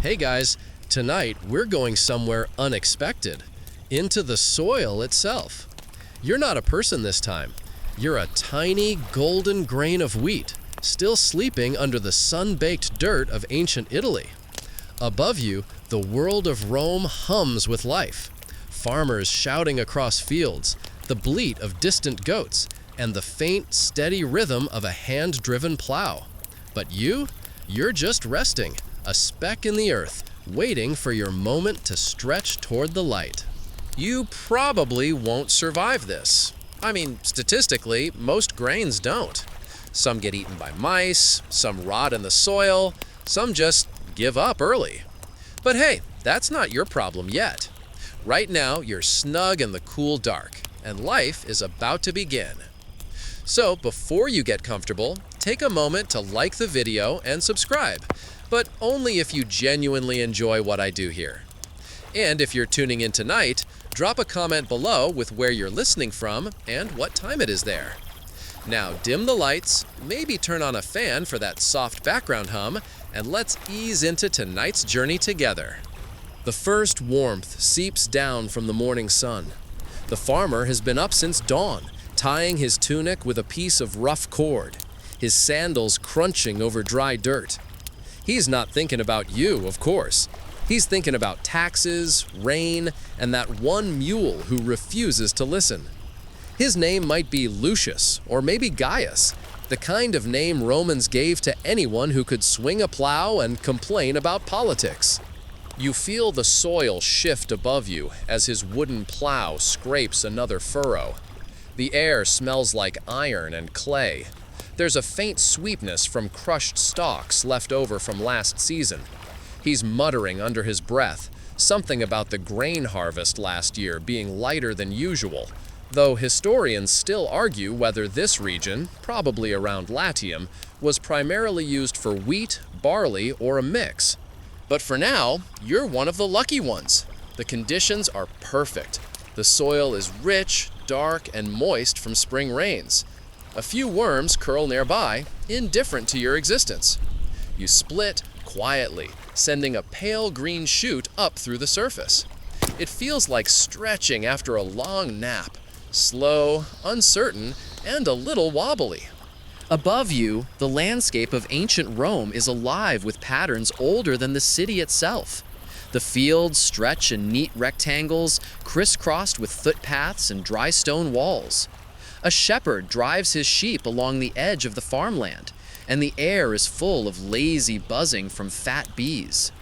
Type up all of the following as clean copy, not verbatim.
Hey guys, tonight we're going somewhere unexpected, into the soil itself. You're not a person this time. You're a tiny golden grain of wheat, still sleeping under the sun-baked dirt of ancient Italy. Above you, the world of Rome hums with life. Farmers shouting across fields, the bleat of distant goats, and the faint, steady rhythm of a hand-driven plow. But you're just resting, a speck in the earth, waiting for your moment to stretch toward the light. You probably won't survive this. I mean, statistically, most grains don't. Some get eaten by mice, some rot in the soil, some just give up early. But hey, that's not your problem yet. Right now, you're snug in the cool dark, and life is about to begin. So, before you get comfortable, take a moment to like the video and subscribe, but only if you genuinely enjoy what I do here. And if you're tuning in tonight, drop a comment below with where you're listening from and what time it is there. Now dim the lights, maybe turn on a fan for that soft background hum, and let's ease into tonight's journey together. The first warmth seeps down from the morning sun. The farmer has been up since dawn, tying his tunic with a piece of rough cord, his sandals crunching over dry dirt. He's not thinking about you, of course. He's thinking about taxes, rain, and that one mule who refuses to listen. His name might be Lucius, or maybe Gaius, the kind of name Romans gave to anyone who could swing a plow and complain about politics. You feel the soil shift above you as his wooden plow scrapes another furrow. The air smells like iron and clay. There's a faint sweetness from crushed stalks left over from last season. He's muttering under his breath, something about the grain harvest last year being lighter than usual, though historians still argue whether this region, probably around Latium, was primarily used for wheat, barley, or a mix. But for now, you're one of the lucky ones. The conditions are perfect. The soil is rich, dark, and moist from spring rains. A few worms curl nearby, indifferent to your existence. You split quietly, sending a pale green shoot up through the surface. It feels like stretching after a long nap, slow, uncertain, and a little wobbly. Above you, the landscape of ancient Rome is alive with patterns older than the city itself. The fields stretch in neat rectangles, crisscrossed with footpaths and dry stone walls. A shepherd drives his sheep along the edge of the farmland, and the air is full of lazy buzzing from fat bees.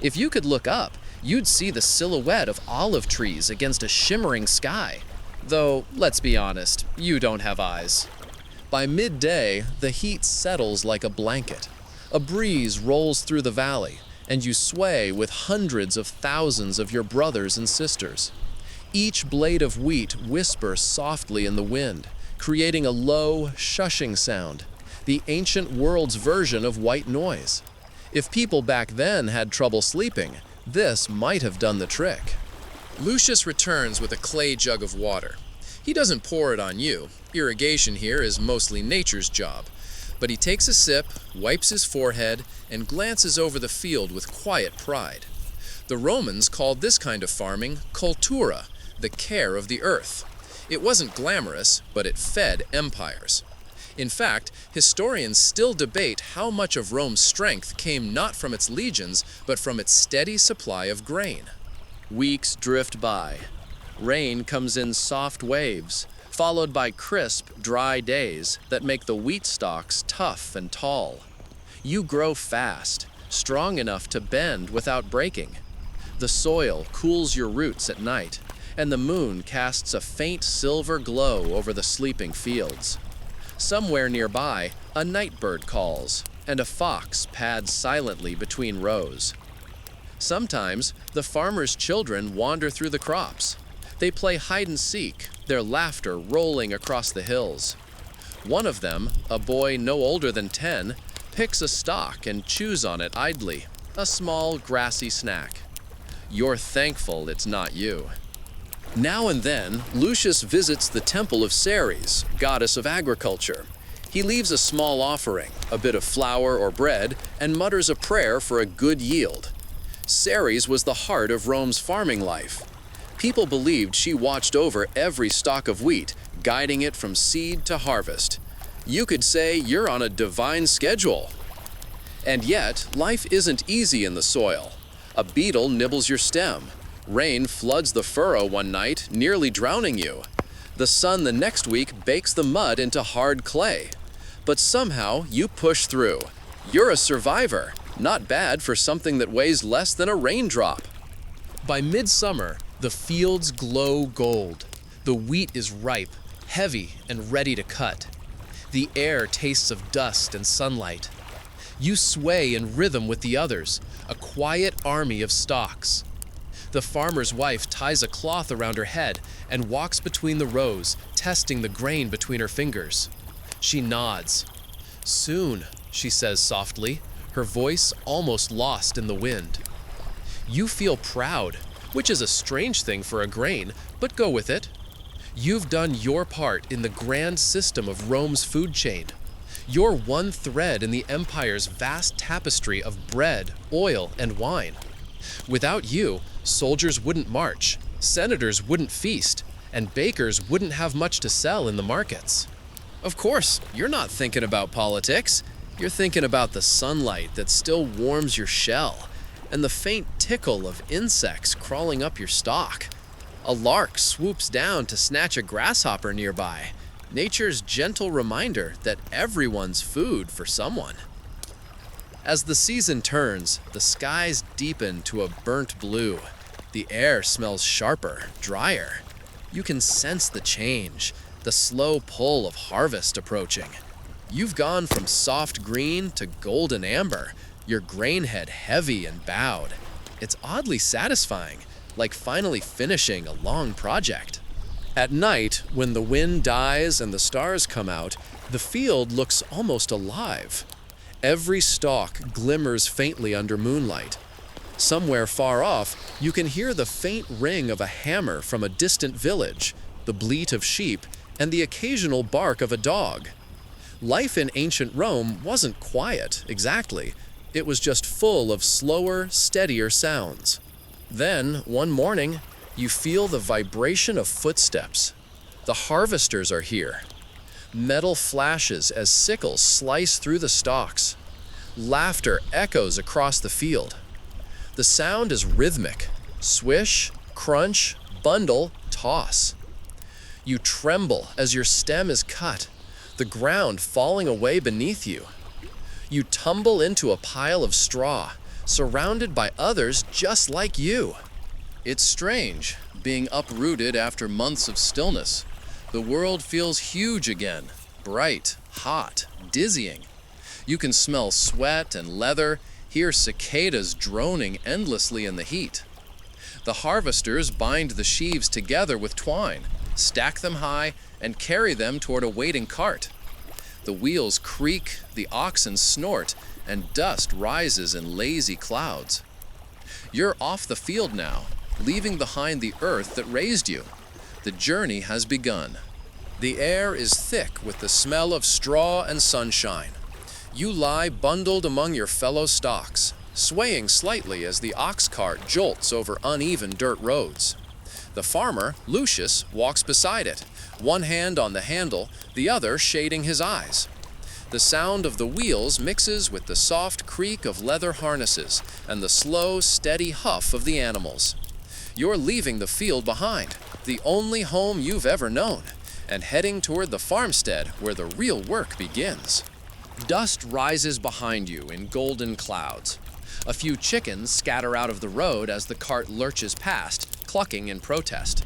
If you could look up, you'd see the silhouette of olive trees against a shimmering sky. Though, let's be honest, you don't have eyes. By midday, the heat settles like a blanket. A breeze rolls through the valley, and you sway with hundreds of thousands of your brothers and sisters. Each blade of wheat whispers softly in the wind, creating a low, shushing sound, the ancient world's version of white noise. If people back then had trouble sleeping, this might have done the trick. Lucius returns with a clay jug of water. He doesn't pour it on you. Irrigation here is mostly nature's job. But he takes a sip, wipes his forehead, and glances over the field with quiet pride. The Romans called this kind of farming cultura, the care of the earth. It wasn't glamorous, but it fed empires. In fact, historians still debate how much of Rome's strength came not from its legions, but from its steady supply of grain. Weeks drift by. Rain comes in soft waves, followed by crisp, dry days that make the wheat stalks tough and tall. You grow fast, strong enough to bend without breaking. The soil cools your roots at night, and the moon casts a faint silver glow over the sleeping fields. Somewhere nearby, a night bird calls, and a fox pads silently between rows. Sometimes, the farmer's children wander through the crops. They play hide and seek, their laughter rolling across the hills. One of them, a boy no older than 10, picks a stalk and chews on it idly, a small grassy snack. You're thankful it's not you. Now and then, Lucius visits the temple of Ceres, goddess of agriculture. He leaves a small offering, a bit of flour or bread, and mutters a prayer for a good yield. Ceres was the heart of Rome's farming life. People believed she watched over every stalk of wheat, guiding it from seed to harvest. You could say you're on a divine schedule. And yet, life isn't easy in the soil. A beetle nibbles your stem. Rain floods the furrow one night, nearly drowning you. The sun the next week bakes the mud into hard clay. But somehow, you push through. You're a survivor. Not bad for something that weighs less than a raindrop. By midsummer, the fields glow gold. The wheat is ripe, heavy, and ready to cut. The air tastes of dust and sunlight. You sway in rhythm with the others, a quiet army of stalks. The farmer's wife ties a cloth around her head and walks between the rows, testing the grain between her fingers. She nods. "Soon," she says softly, her voice almost lost in the wind. You feel proud, which is a strange thing for a grain, but go with it. You've done your part in the grand system of Rome's food chain. You're one thread in the empire's vast tapestry of bread, oil, and wine. Without you, soldiers wouldn't march, senators wouldn't feast, and bakers wouldn't have much to sell in the markets. Of course, you're not thinking about politics. You're thinking about the sunlight that still warms your shell, and the faint tickle of insects crawling up your stalk. A lark swoops down to snatch a grasshopper nearby, nature's gentle reminder that everyone's food for someone. As the season turns, the skies deepen to a burnt blue. The air smells sharper, drier. You can sense the change, the slow pull of harvest approaching. You've gone from soft green to golden amber, your grain head heavy and bowed. It's oddly satisfying, like finally finishing a long project. At night, when the wind dies and the stars come out, the field looks almost alive. Every stalk glimmers faintly under moonlight. Somewhere far off, you can hear the faint ring of a hammer from a distant village, the bleat of sheep, and the occasional bark of a dog. Life in ancient Rome wasn't quiet, exactly. It was just full of slower, steadier sounds. Then, one morning, you feel the vibration of footsteps. The harvesters are here. Metal flashes as sickles slice through the stalks. Laughter echoes across the field. The sound is rhythmic. Swish, crunch, bundle, toss. You tremble as your stem is cut, the ground falling away beneath you. You tumble into a pile of straw, surrounded by others just like you. It's strange, being uprooted after months of stillness. The world feels huge again, bright, hot, dizzying. You can smell sweat and leather, hear cicadas droning endlessly in the heat. The harvesters bind the sheaves together with twine, stack them high, and carry them toward a waiting cart. The wheels creak, the oxen snort, and dust rises in lazy clouds. You're off the field now, leaving behind the earth that raised you. The journey has begun. The air is thick with the smell of straw and sunshine. You lie bundled among your fellow stalks, swaying slightly as the ox cart jolts over uneven dirt roads. The farmer, Lucius, walks beside it, one hand on the handle, the other shading his eyes. The sound of the wheels mixes with the soft creak of leather harnesses and the slow, steady huff of the animals. You're leaving the field behind, the only home you've ever known, and heading toward the farmstead where the real work begins. Dust rises behind you in golden clouds. A few chickens scatter out of the road as the cart lurches past, clucking in protest.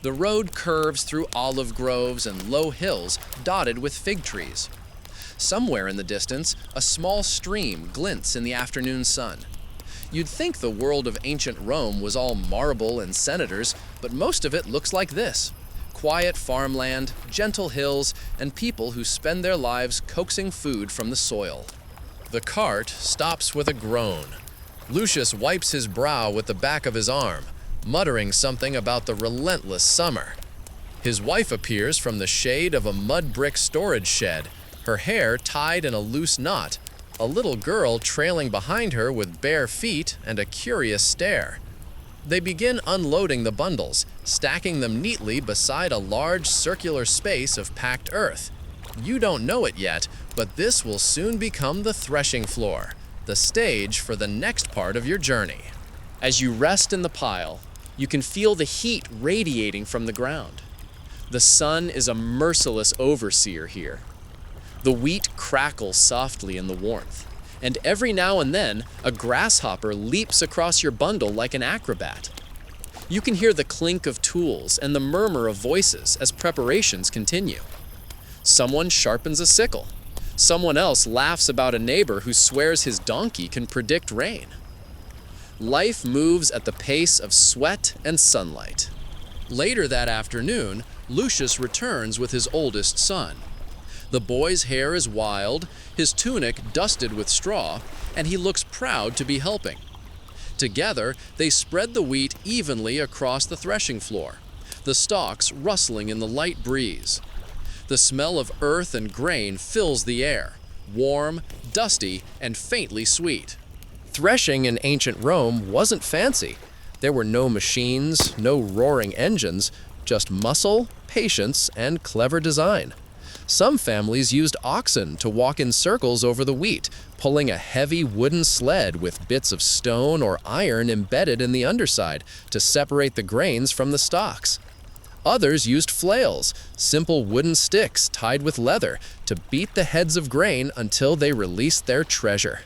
The road curves through olive groves and low hills dotted with fig trees. Somewhere in the distance, a small stream glints in the afternoon sun. You'd think the world of ancient Rome was all marble and senators, but most of it looks like this. Quiet farmland, gentle hills, and people who spend their lives coaxing food from the soil. The cart stops with a groan. Lucius wipes his brow with the back of his arm, muttering something about the relentless summer. His wife appears from the shade of a mud brick storage shed, her hair tied in a loose knot, a little girl trailing behind her with bare feet and a curious stare. They begin unloading the bundles, stacking them neatly beside a large circular space of packed earth. You don't know it yet, but this will soon become the threshing floor, the stage for the next part of your journey. As you rest in the pile, you can feel the heat radiating from the ground. The sun is a merciless overseer here. The wheat crackles softly in the warmth, and every now and then a grasshopper leaps across your bundle like an acrobat. You can hear the clink of tools and the murmur of voices as preparations continue. Someone sharpens a sickle. Someone else laughs about a neighbor who swears his donkey can predict rain. Life moves at the pace of sweat and sunlight. Later that afternoon, Lucius returns with his oldest son. The boy's hair is wild, his tunic dusted with straw, and he looks proud to be helping. Together, they spread the wheat evenly across the threshing floor, the stalks rustling in the light breeze. The smell of earth and grain fills the air, warm, dusty, and faintly sweet. Threshing in ancient Rome wasn't fancy. There were no machines, no roaring engines, just muscle, patience, and clever design. Some families used oxen to walk in circles over the wheat, pulling a heavy wooden sled with bits of stone or iron embedded in the underside to separate the grains from the stalks. Others used flails, simple wooden sticks tied with leather, to beat the heads of grain until they released their treasure.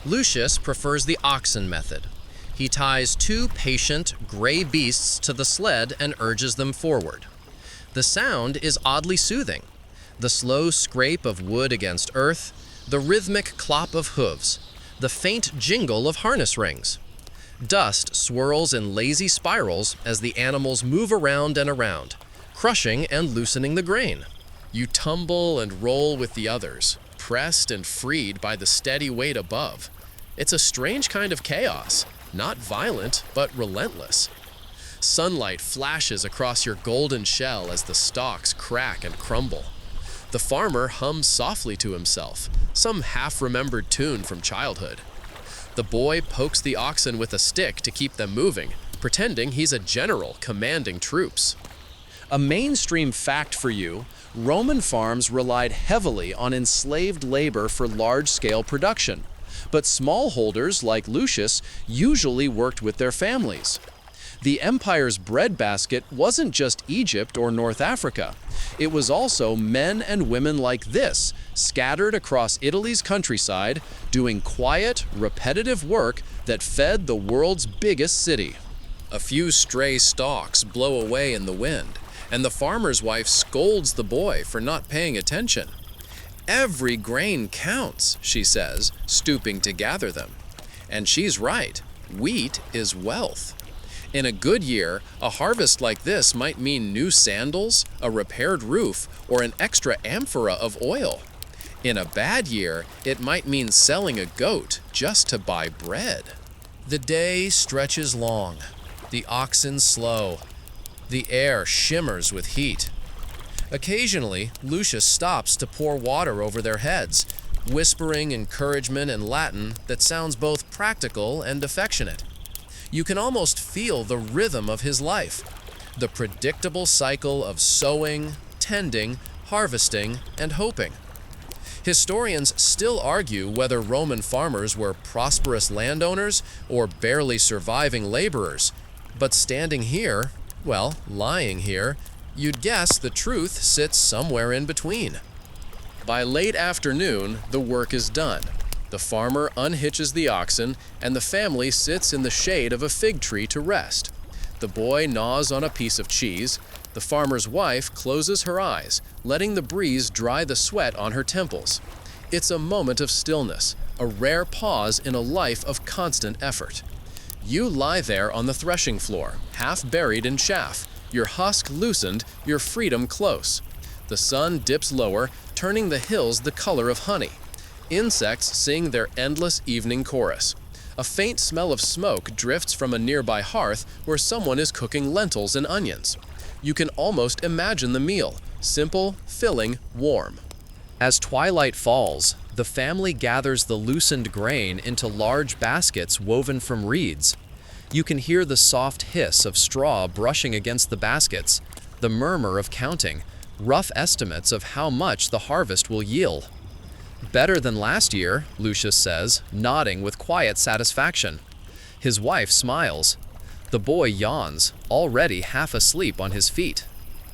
Lucius prefers the oxen method. He ties two patient, gray beasts to the sled and urges them forward. The sound is oddly soothing. The slow scrape of wood against earth, the rhythmic clop of hooves, the faint jingle of harness rings. Dust swirls in lazy spirals as the animals move around and around, crushing and loosening the grain. You tumble and roll with the others, pressed and freed by the steady weight above. It's a strange kind of chaos, not violent, but relentless. Sunlight flashes across your golden shell as the stalks crack and crumble. The farmer hums softly to himself, some half-remembered tune from childhood. The boy pokes the oxen with a stick to keep them moving, pretending he's a general commanding troops. A mainstream fact for you, Roman farms relied heavily on enslaved labor for large-scale production, but smallholders like Lucius usually worked with their families. The empire's breadbasket wasn't just Egypt or North Africa. It was also men and women like this, scattered across Italy's countryside, doing quiet, repetitive work that fed the world's biggest city. A few stray stalks blow away in the wind, and the farmer's wife scolds the boy for not paying attention. "Every grain counts," she says, stooping to gather them. And she's right. Wheat is wealth. In a good year, a harvest like this might mean new sandals, a repaired roof, or an extra amphora of oil. In a bad year, it might mean selling a goat just to buy bread. The day stretches long, the oxen slow, the air shimmers with heat. Occasionally, Lucius stops to pour water over their heads, whispering encouragement in Latin that sounds both practical and affectionate. You can almost feel the rhythm of his life, the predictable cycle of sowing, tending, harvesting, and hoping. Historians still argue whether Roman farmers were prosperous landowners or barely surviving laborers, but standing here, well, lying here, you'd guess the truth sits somewhere in between. By late afternoon, the work is done. The farmer unhitches the oxen, and the family sits in the shade of a fig tree to rest. The boy gnaws on a piece of cheese. The farmer's wife closes her eyes, letting the breeze dry the sweat on her temples. It's a moment of stillness, a rare pause in a life of constant effort. You lie there on the threshing floor, half buried in chaff, your husk loosened, your freedom close. The sun dips lower, turning the hills the color of honey. Insects sing their endless evening chorus. A faint smell of smoke drifts from a nearby hearth where someone is cooking lentils and onions. You can almost imagine the meal, simple, filling, warm. As twilight falls, The family gathers the loosened grain into large baskets woven from reeds. You can hear the soft hiss of straw brushing against the baskets, the murmur of counting, rough estimates of how much the harvest will yield. "Better than last year," Lucius says, nodding with quiet satisfaction. His wife smiles. The boy yawns, already half asleep on his feet.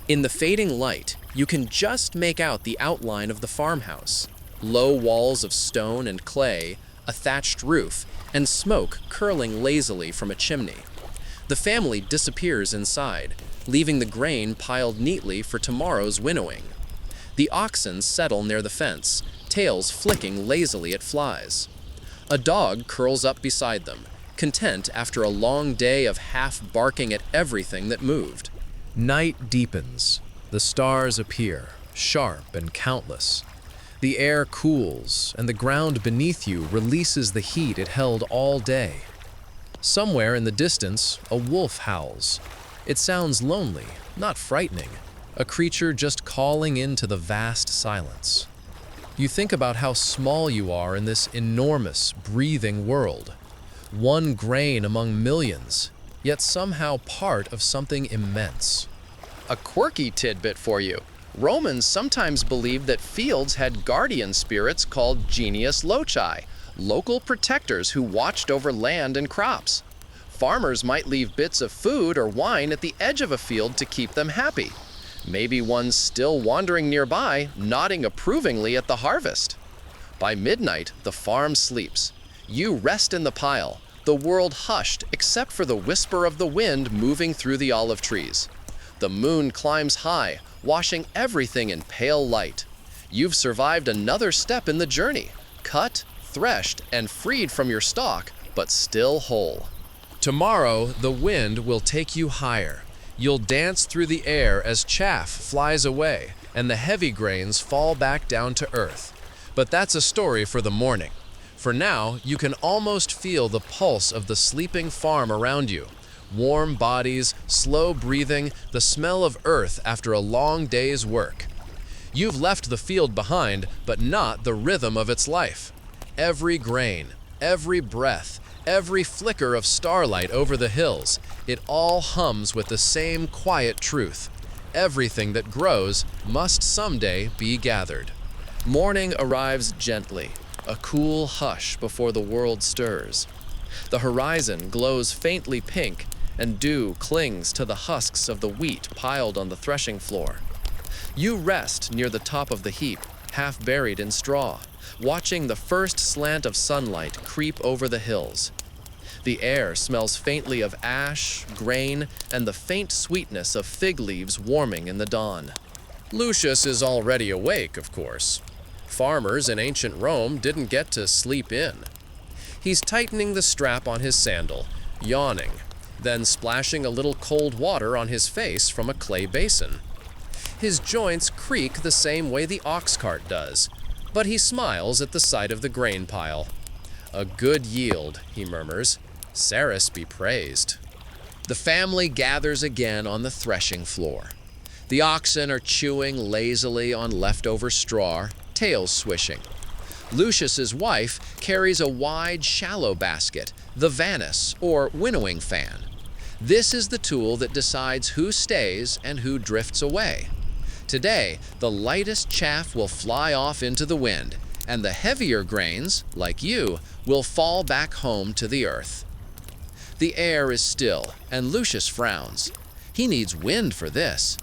In the fading light, you can just make out the outline of the farmhouse. Low walls of stone and clay, a thatched roof, and smoke curling lazily from a chimney. The family disappears inside, leaving the grain piled neatly for tomorrow's winnowing. The oxen settle near the fence, tails flicking lazily at flies. A dog curls up beside them, content after a long day of half barking at everything that moved. Night deepens. The stars appear, sharp and countless. The air cools, and the ground beneath you releases the heat it held all day. Somewhere in the distance, a wolf howls. It sounds lonely, not frightening, a creature just calling into the vast silence. You think about how small you are in this enormous, breathing world. One grain among millions, yet somehow part of something immense. A quirky tidbit for you. Romans sometimes believed that fields had guardian spirits called genius loci, local protectors who watched over land and crops. Farmers might leave bits of food or wine at the edge of a field to keep them happy. Maybe one still wandering nearby, nodding approvingly at the harvest. By midnight, the farm sleeps. You rest in the pile, the world hushed except for the whisper of the wind moving through the olive trees. The moon climbs high, washing everything in pale light. You've survived another step in the journey, cut, threshed, and freed from your stalk, but still whole. Tomorrow, the wind will take you higher. You'll dance through the air as chaff flies away, and the heavy grains fall back down to earth. But that's a story for the morning. For now, you can almost feel the pulse of the sleeping farm around you. Warm bodies, slow breathing, the smell of earth after a long day's work. You've left the field behind, but not the rhythm of its life. Every grain, every breath, every flicker of starlight over the hills, it all hums with the same quiet truth. Everything that grows must someday be gathered. Morning arrives gently, a cool hush before the world stirs. The horizon glows faintly pink, and dew clings to the husks of the wheat piled on the threshing floor. You rest near the top of the heap, half buried in straw, watching the first slant of sunlight creep over the hills. The air smells faintly of ash, grain, and the faint sweetness of fig leaves warming in the dawn. Lucius is already awake, of course. Farmers in ancient Rome didn't get to sleep in. He's tightening the strap on his sandal, yawning, then splashing a little cold water on his face from a clay basin. His joints creak the same way the ox cart does, but he smiles at the sight of the grain pile. "A good yield," he murmurs. "Ceres be praised." The family gathers again on the threshing floor. The oxen are chewing lazily on leftover straw, tails swishing. Lucius's wife carries a wide, shallow basket, the vannis, or winnowing fan. This is the tool that decides who stays and who drifts away. Today, the lightest chaff will fly off into the wind, and the heavier grains, like you, will fall back home to the earth. The air is still, and Lucius frowns. He needs wind for this.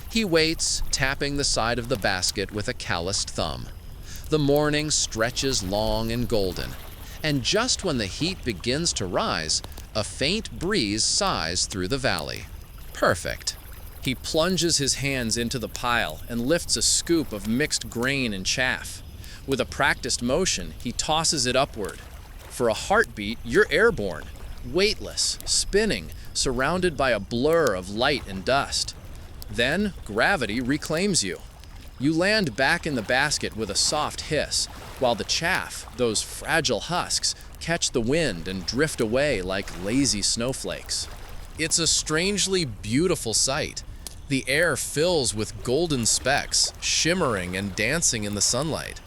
He waits, tapping the side of the basket with a calloused thumb. The morning stretches long and golden, and just when the heat begins to rise, a faint breeze sighs through the valley. Perfect. He plunges his hands into the pile and lifts a scoop of mixed grain and chaff. With a practiced motion, he tosses it upward. For a heartbeat, you're airborne, weightless, spinning, surrounded by a blur of light and dust. Then, gravity reclaims you. You land back in the basket with a soft hiss, while the chaff, those fragile husks, catch the wind and drift away like lazy snowflakes. It's a strangely beautiful sight. The air fills with golden specks, shimmering and dancing in the sunlight.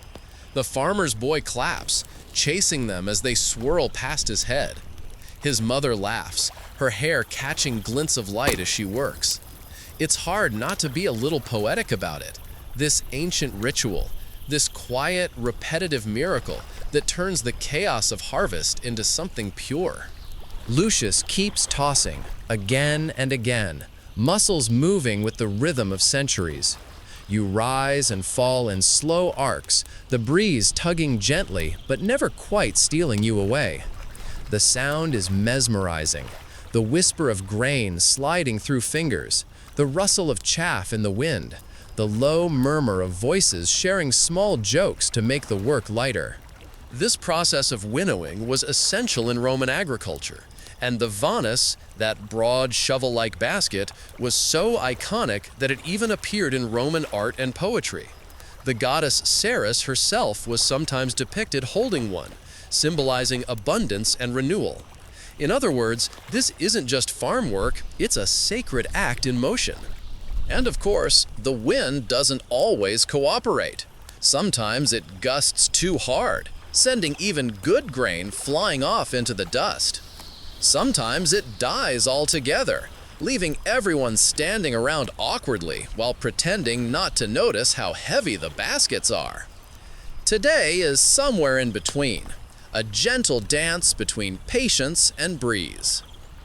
The farmer's boy claps, chasing them as they swirl past his head. His mother laughs, her hair catching glints of light as she works. It's hard not to be a little poetic about it. This ancient ritual, this quiet, repetitive miracle that turns the chaos of harvest into something pure. Lucius keeps tossing, again and again, muscles moving with the rhythm of centuries. You rise and fall in slow arcs, the breeze tugging gently but never quite stealing you away. The sound is mesmerizing, the whisper of grain sliding through fingers, the rustle of chaff in the wind, the low murmur of voices sharing small jokes to make the work lighter. This process of winnowing was essential in Roman agriculture, and the vanus, that broad shovel-like basket, was so iconic that it even appeared in Roman art and poetry. The goddess Ceres herself was sometimes depicted holding one, symbolizing abundance and renewal. In other words, this isn't just farm work, it's a sacred act in motion. And of course, the wind doesn't always cooperate. Sometimes it gusts too hard, sending even good grain flying off into the dust. Sometimes it dies altogether, leaving everyone standing around awkwardly while pretending not to notice how heavy the baskets are. Today is somewhere in between, a gentle dance between patience and breeze.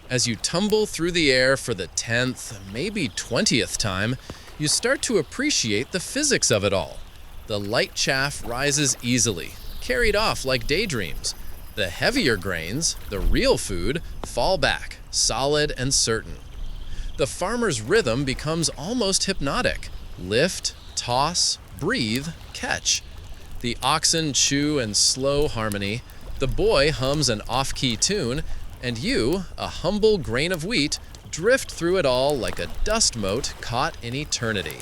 As you tumble through the air for the 10th, maybe 20th time, you start to appreciate the physics of it all. The light chaff rises easily, carried off like daydreams. The heavier grains, the real food, fall back, solid and certain. The farmer's rhythm becomes almost hypnotic. Lift, toss, breathe, catch. The oxen chew in slow harmony, the boy hums an off-key tune, and you, a humble grain of wheat, drift through it all like a dust mote caught in eternity.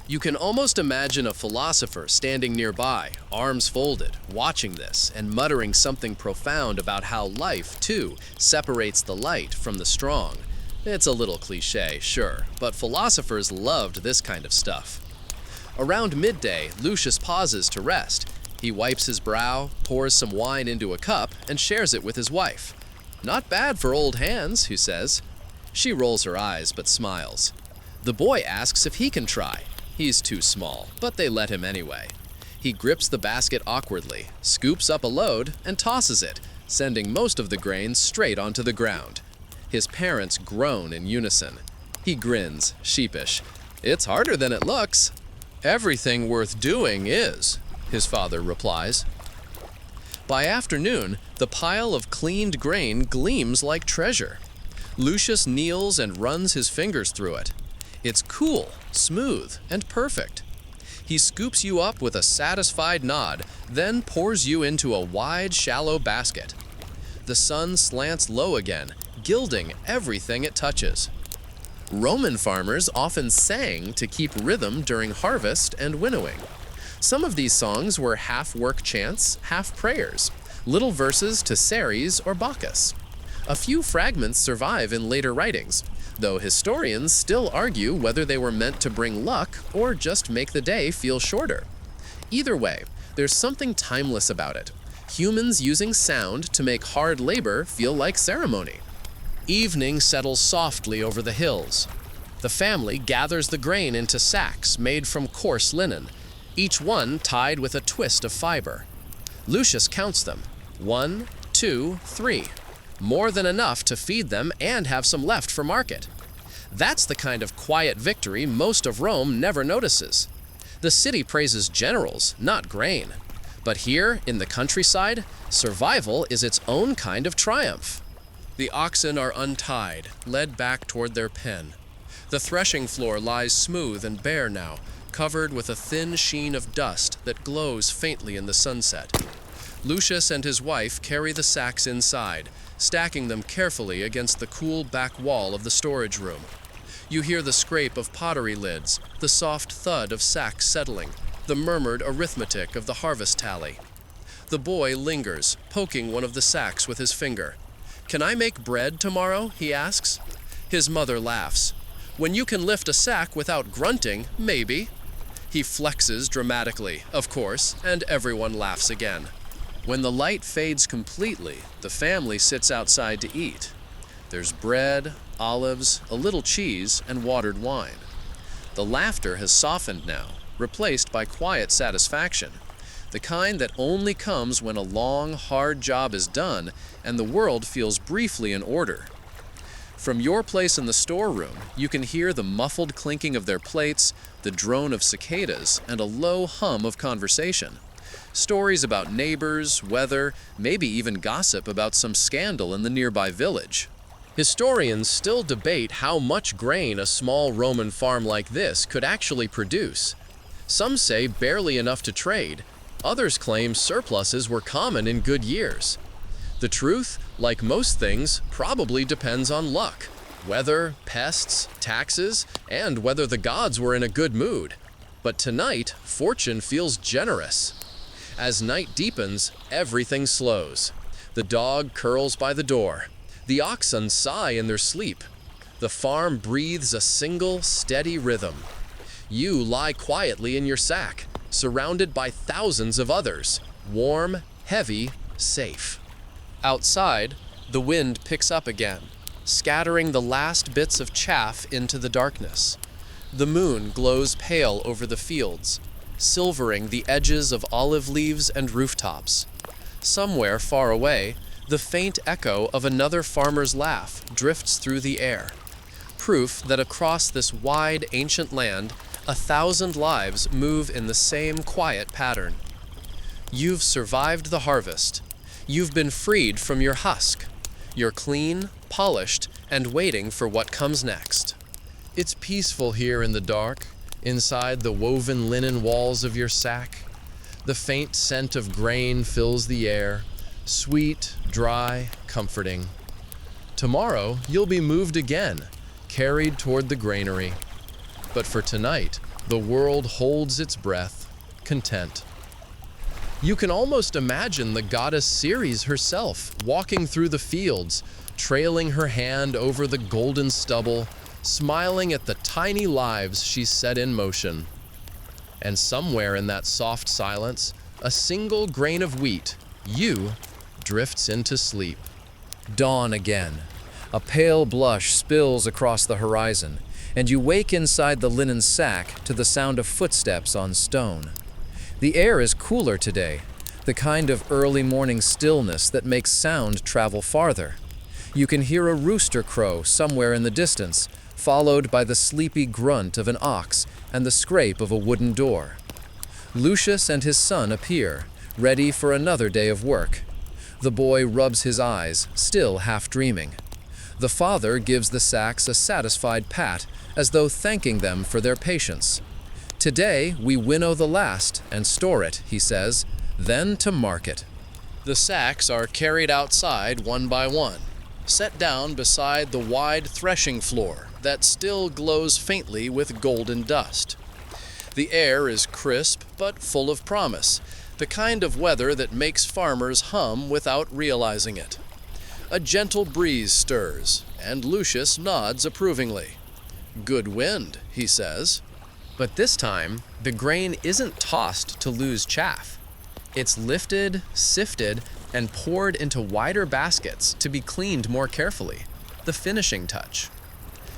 You can almost imagine a philosopher standing nearby, arms folded, watching this and muttering something profound about how life, too, separates the light from the strong. It's a little cliche, sure, but philosophers loved this kind of stuff. Around midday, Lucius pauses to rest. He wipes his brow, pours some wine into a cup, and shares it with his wife. "Not bad for old hands," he says. She rolls her eyes but smiles. The boy asks if he can try. He's too small, but they let him anyway. He grips the basket awkwardly, scoops up a load, and tosses it, sending most of the grain straight onto the ground. His parents groan in unison. He grins, sheepish. "It's harder than it looks." "Everything worth doing is," his father replies. By afternoon, the pile of cleaned grain gleams like treasure. Lucius kneels and runs his fingers through it. It's cool, smooth, and perfect. He scoops you up with a satisfied nod, then pours you into a wide, shallow basket. The sun slants low again, gilding everything it touches. Roman farmers often sang to keep rhythm during harvest and winnowing. Some of these songs were half work chants, half prayers, little verses to Ceres or Bacchus. A few fragments survive in later writings, though historians still argue whether they were meant to bring luck or just make the day feel shorter. Either way, there's something timeless about it. Humans using sound to make hard labor feel like ceremony. Evening settles softly over the hills. The family gathers the grain into sacks made from coarse linen, each one tied with a twist of fiber. Lucius counts them. 1, 2, 3. More than enough to feed them and have some left for market. That's the kind of quiet victory most of Rome never notices. The city praises generals, not grain. But here, in the countryside, survival is its own kind of triumph. The oxen are untied, led back toward their pen. The threshing floor lies smooth and bare now, covered with a thin sheen of dust that glows faintly in the sunset. Lucius and his wife carry the sacks inside, stacking them carefully against the cool back wall of the storage room. You hear the scrape of pottery lids, the soft thud of sacks settling, the murmured arithmetic of the harvest tally. The boy lingers, poking one of the sacks with his finger. "Can I make bread tomorrow?" he asks. His mother laughs. "When you can lift a sack without grunting, maybe." He flexes dramatically, of course, and everyone laughs again. When the light fades completely, the family sits outside to eat. There's bread, olives, a little cheese, and watered wine. The laughter has softened now, replaced by quiet satisfaction, the kind that only comes when a long, hard job is done and the world feels briefly in order. From your place in the storeroom, you can hear the muffled clinking of their plates, the drone of cicadas, and a low hum of conversation. Stories about neighbors, weather, maybe even gossip about some scandal in the nearby village. Historians still debate how much grain a small Roman farm like this could actually produce. Some say barely enough to trade. Others claim surpluses were common in good years. The truth, like most things, probably depends on luck, weather, pests, taxes, and whether the gods were in a good mood. But tonight, fortune feels generous. As night deepens, everything slows. The dog curls by the door. The oxen sigh in their sleep. The farm breathes a single, steady rhythm. You lie quietly in your sack, surrounded by thousands of others, warm, heavy, safe. Outside, the wind picks up again, scattering the last bits of chaff into the darkness. The moon glows pale over the fields, silvering the edges of olive leaves and rooftops. Somewhere far away, the faint echo of another farmer's laugh drifts through the air, proof that across this wide, ancient land, 1,000 lives move in the same quiet pattern. You've survived the harvest. You've been freed from your husk. You're clean, polished, and waiting for what comes next. It's peaceful here in the dark, inside the woven linen walls of your sack. The faint scent of grain fills the air, sweet, dry, comforting. Tomorrow, you'll be moved again, carried toward the granary. But for tonight, the world holds its breath, content. You can almost imagine the goddess Ceres herself walking through the fields, trailing her hand over the golden stubble, smiling at the tiny lives she's set in motion. And somewhere in that soft silence, a single grain of wheat, you, drifts into sleep. Dawn again. A pale blush spills across the horizon, and you wake inside the linen sack to the sound of footsteps on stone. The air is cooler today, the kind of early morning stillness that makes sound travel farther. You can hear a rooster crow somewhere in the distance, followed by the sleepy grunt of an ox and the scrape of a wooden door. Lucius and his son appear, ready for another day of work. The boy rubs his eyes, still half dreaming. The father gives the sacks a satisfied pat, as though thanking them for their patience. Today, we winnow the last and store it, he says, then to market. The sacks are carried outside one by one, set down beside the wide threshing floor that still glows faintly with golden dust. The air is crisp but full of promise, the kind of weather that makes farmers hum without realizing it. A gentle breeze stirs, and Lucius nods approvingly. Good wind, he says. But this time, the grain isn't tossed to lose chaff. It's lifted, sifted, and poured into wider baskets to be cleaned more carefully, the finishing touch.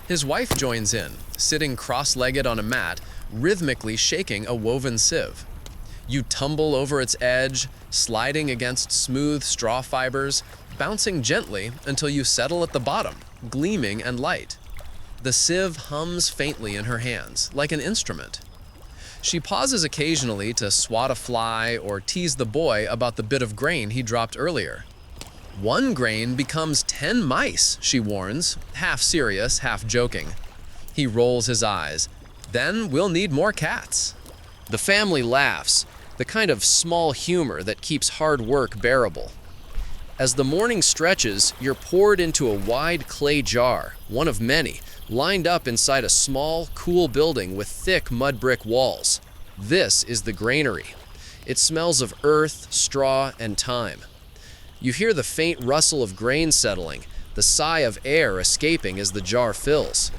His wife joins in, sitting cross-legged on a mat, rhythmically shaking a woven sieve. You tumble over its edge, sliding against smooth straw fibers, bouncing gently until you settle at the bottom, gleaming and light. The sieve hums faintly in her hands, like an instrument. She pauses occasionally to swat a fly or tease the boy about the bit of grain he dropped earlier. One grain becomes 10 mice, she warns, half serious, half joking. He rolls his eyes. Then we'll need more cats. The family laughs, the kind of small humor that keeps hard work bearable. As the morning stretches, you're poured into a wide clay jar, one of many, lined up inside a small, cool building with thick mud brick walls. This is the granary. It smells of earth, straw, and thyme. You hear the faint rustle of grain settling, the sigh of air escaping as the jar fills.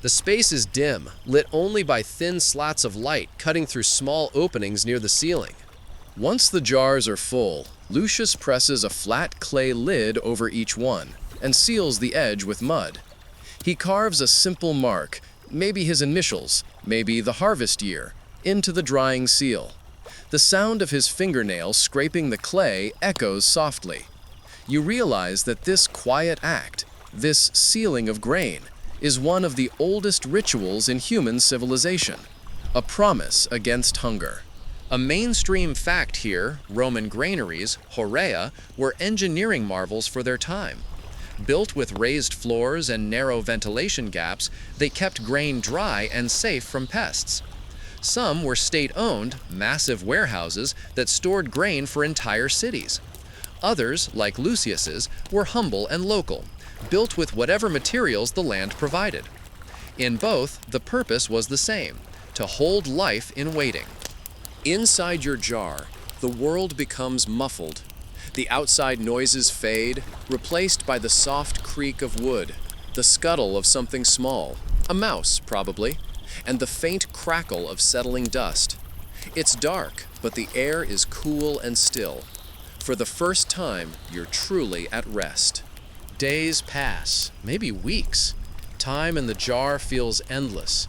The space is dim, lit only by thin slats of light cutting through small openings near the ceiling. Once the jars are full, Lucius presses a flat clay lid over each one and seals the edge with mud. He carves a simple mark, maybe his initials, maybe the harvest year, into the drying seal. The sound of his fingernails scraping the clay echoes softly. You realize that this quiet act, this sealing of grain, is one of the oldest rituals in human civilization, a promise against hunger. A mainstream fact here, Roman granaries, horea, were engineering marvels for their time. Built with raised floors and narrow ventilation gaps, they kept grain dry and safe from pests. Some were state-owned, massive warehouses that stored grain for entire cities. Others, like Lucius's, were humble and local, built with whatever materials the land provided. In both, the purpose was the same, to hold life in waiting. Inside your jar, the world becomes muffled. The outside noises fade, replaced by the soft creak of wood, the scuttle of something small, a mouse probably, and the faint crackle of settling dust. It's dark, but the air is cool and still. For the first time, you're truly at rest. Days pass, maybe weeks. Time in the jar feels endless.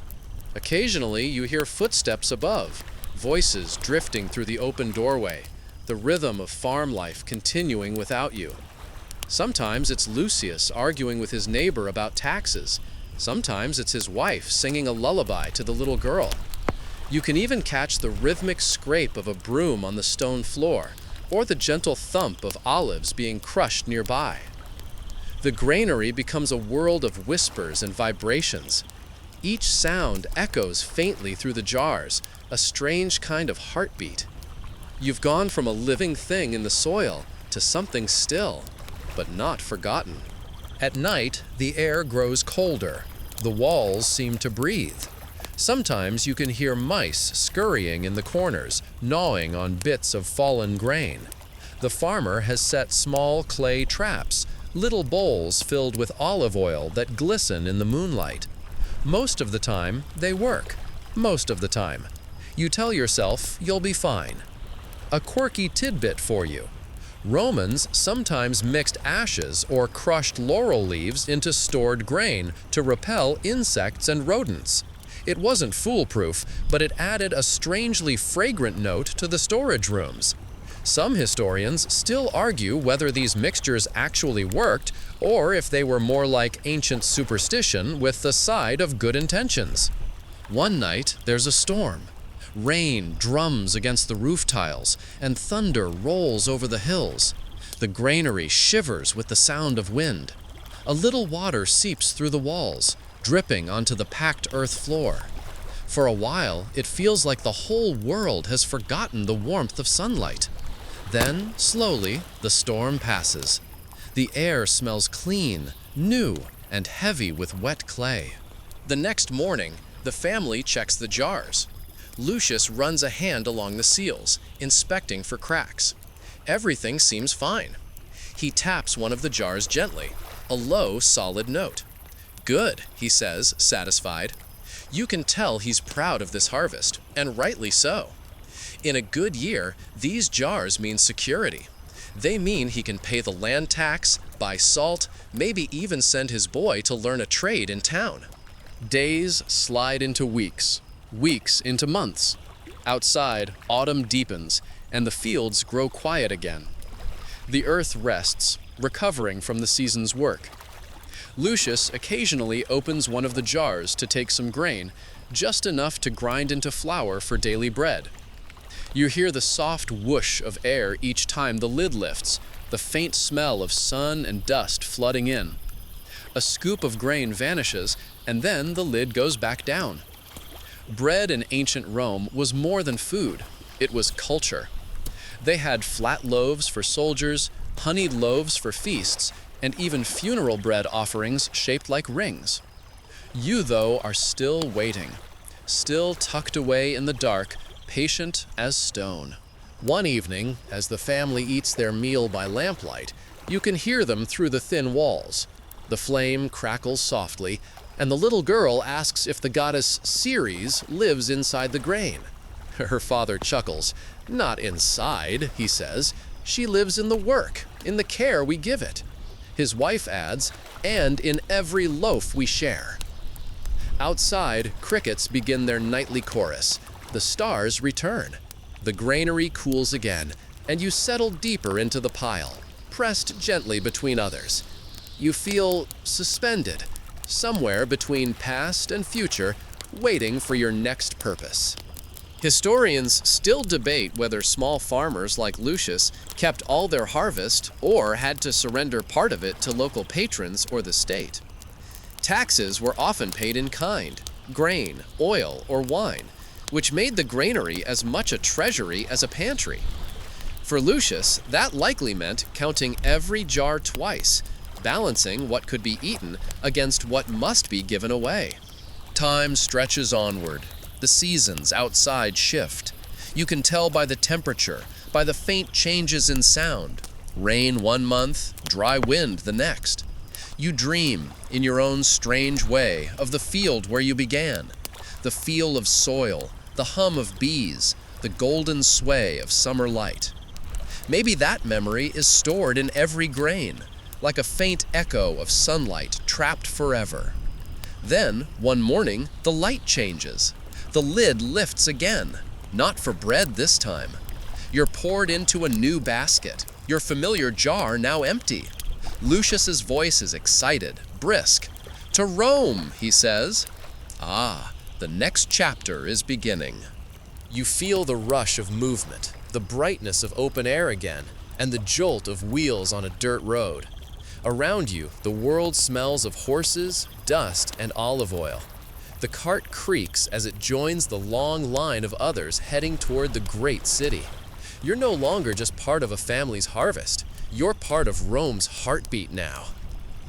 Occasionally, you hear footsteps above, voices drifting through the open doorway, the rhythm of farm life continuing without you. Sometimes it's Lucius arguing with his neighbor about taxes. Sometimes it's his wife singing a lullaby to the little girl. You can even catch the rhythmic scrape of a broom on the stone floor, or the gentle thump of olives being crushed nearby. The granary becomes a world of whispers and vibrations. Each sound echoes faintly through the jars, a strange kind of heartbeat. You've gone from a living thing in the soil to something still, but not forgotten. At night, the air grows colder. The walls seem to breathe. Sometimes you can hear mice scurrying in the corners, gnawing on bits of fallen grain. The farmer has set small clay traps, little bowls filled with olive oil that glisten in the moonlight. Most of the time, they work. Most of the time. You tell yourself you'll be fine. A quirky tidbit for you. Romans sometimes mixed ashes or crushed laurel leaves into stored grain to repel insects and rodents. It wasn't foolproof, but it added a strangely fragrant note to the storage rooms. Some historians still argue whether these mixtures actually worked or if they were more like ancient superstition with the side of good intentions. One night, there's a storm. Rain drums against the roof tiles, and thunder rolls over the hills. The granary shivers with the sound of wind. A little water seeps through the walls, dripping onto the packed earth floor. For a while, it feels like the whole world has forgotten the warmth of sunlight. Then, slowly, the storm passes. The air smells clean, new, and heavy with wet clay. The next morning, the family checks the jars. Lucius runs a hand along the seals, inspecting for cracks. Everything seems fine. He taps one of the jars gently, a low, solid note. "Good," he says, satisfied. You can tell he's proud of this harvest, and rightly so. In a good year, these jars mean security. They mean he can pay the land tax, buy salt, maybe even send his boy to learn a trade in town. Days slide into weeks, weeks into months. Outside, autumn deepens, and the fields grow quiet again. The earth rests, recovering from the season's work. Lucius occasionally opens one of the jars to take some grain, just enough to grind into flour for daily bread. You hear the soft whoosh of air each time the lid lifts, the faint smell of sun and dust flooding in. A scoop of grain vanishes, and then the lid goes back down. Bread in ancient Rome was more than food. It was culture. They had flat loaves for soldiers, honeyed loaves for feasts, and even funeral bread offerings shaped like rings. You, though, are still waiting, still tucked away in the dark, patient as stone. One evening, as the family eats their meal by lamplight, you can hear them through the thin walls. The flame crackles softly, and the little girl asks if the goddess Ceres lives inside the grain. Her father chuckles. "Not inside," he says. "She lives in the work, in the care we give it." His wife adds, "and in every loaf we share." Outside, crickets begin their nightly chorus. The stars return. The granary cools again, and you settle deeper into the pile, pressed gently between others. You feel suspended, somewhere between past and future, waiting for your next purpose. Historians still debate whether small farmers like Lucius kept all their harvest or had to surrender part of it to local patrons or the state. Taxes were often paid in kind, grain, oil, or wine, which made the granary as much a treasury as a pantry. For Lucius, that likely meant counting every jar twice, balancing what could be eaten against what must be given away. Time stretches onward. The seasons outside shift. You can tell by the temperature, by the faint changes in sound. Rain one month, dry wind the next. You dream, in your own strange way, of the field where you began. The feel of soil, the hum of bees, the golden sway of summer light. Maybe that memory is stored in every grain, like a faint echo of sunlight trapped forever. Then, one morning, the light changes. The lid lifts again, not for bread this time. You're poured into a new basket, your familiar jar now empty. Lucius's voice is excited, brisk. "To Rome," he says. Ah, the next chapter is beginning. You feel the rush of movement, the brightness of open air again, and the jolt of wheels on a dirt road. Around you, the world smells of horses, dust, and olive oil. The cart creaks as it joins the long line of others heading toward the great city. You're no longer just part of a family's harvest. You're part of Rome's heartbeat now.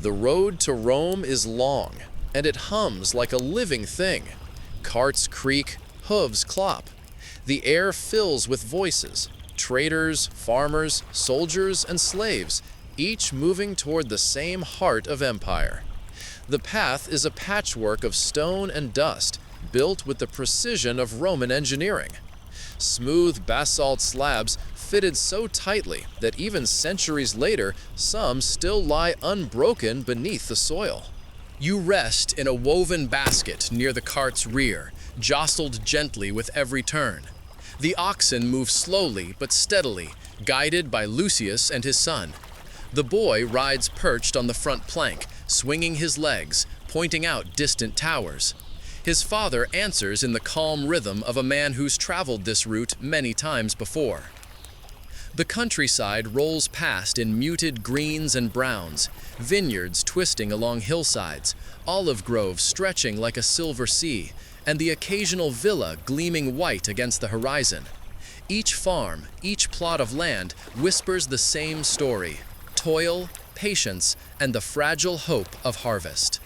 The road to Rome is long, and it hums like a living thing. Carts creak, hooves clop. The air fills with voices, traders, farmers, soldiers, and slaves, each moving toward the same heart of empire. The path is a patchwork of stone and dust, built with the precision of Roman engineering. Smooth basalt slabs fitted so tightly that even centuries later, some still lie unbroken beneath the soil. You rest in a woven basket near the cart's rear, jostled gently with every turn. The oxen move slowly but steadily, guided by Lucius and his son. The boy rides perched on the front plank, swinging his legs, pointing out distant towers. His father answers in the calm rhythm of a man who's traveled this route many times before. The countryside rolls past in muted greens and browns, vineyards twisting along hillsides, olive groves stretching like a silver sea, and the occasional villa gleaming white against the horizon. Each farm, each plot of land whispers the same story: toil, patience, and the fragile hope of harvest.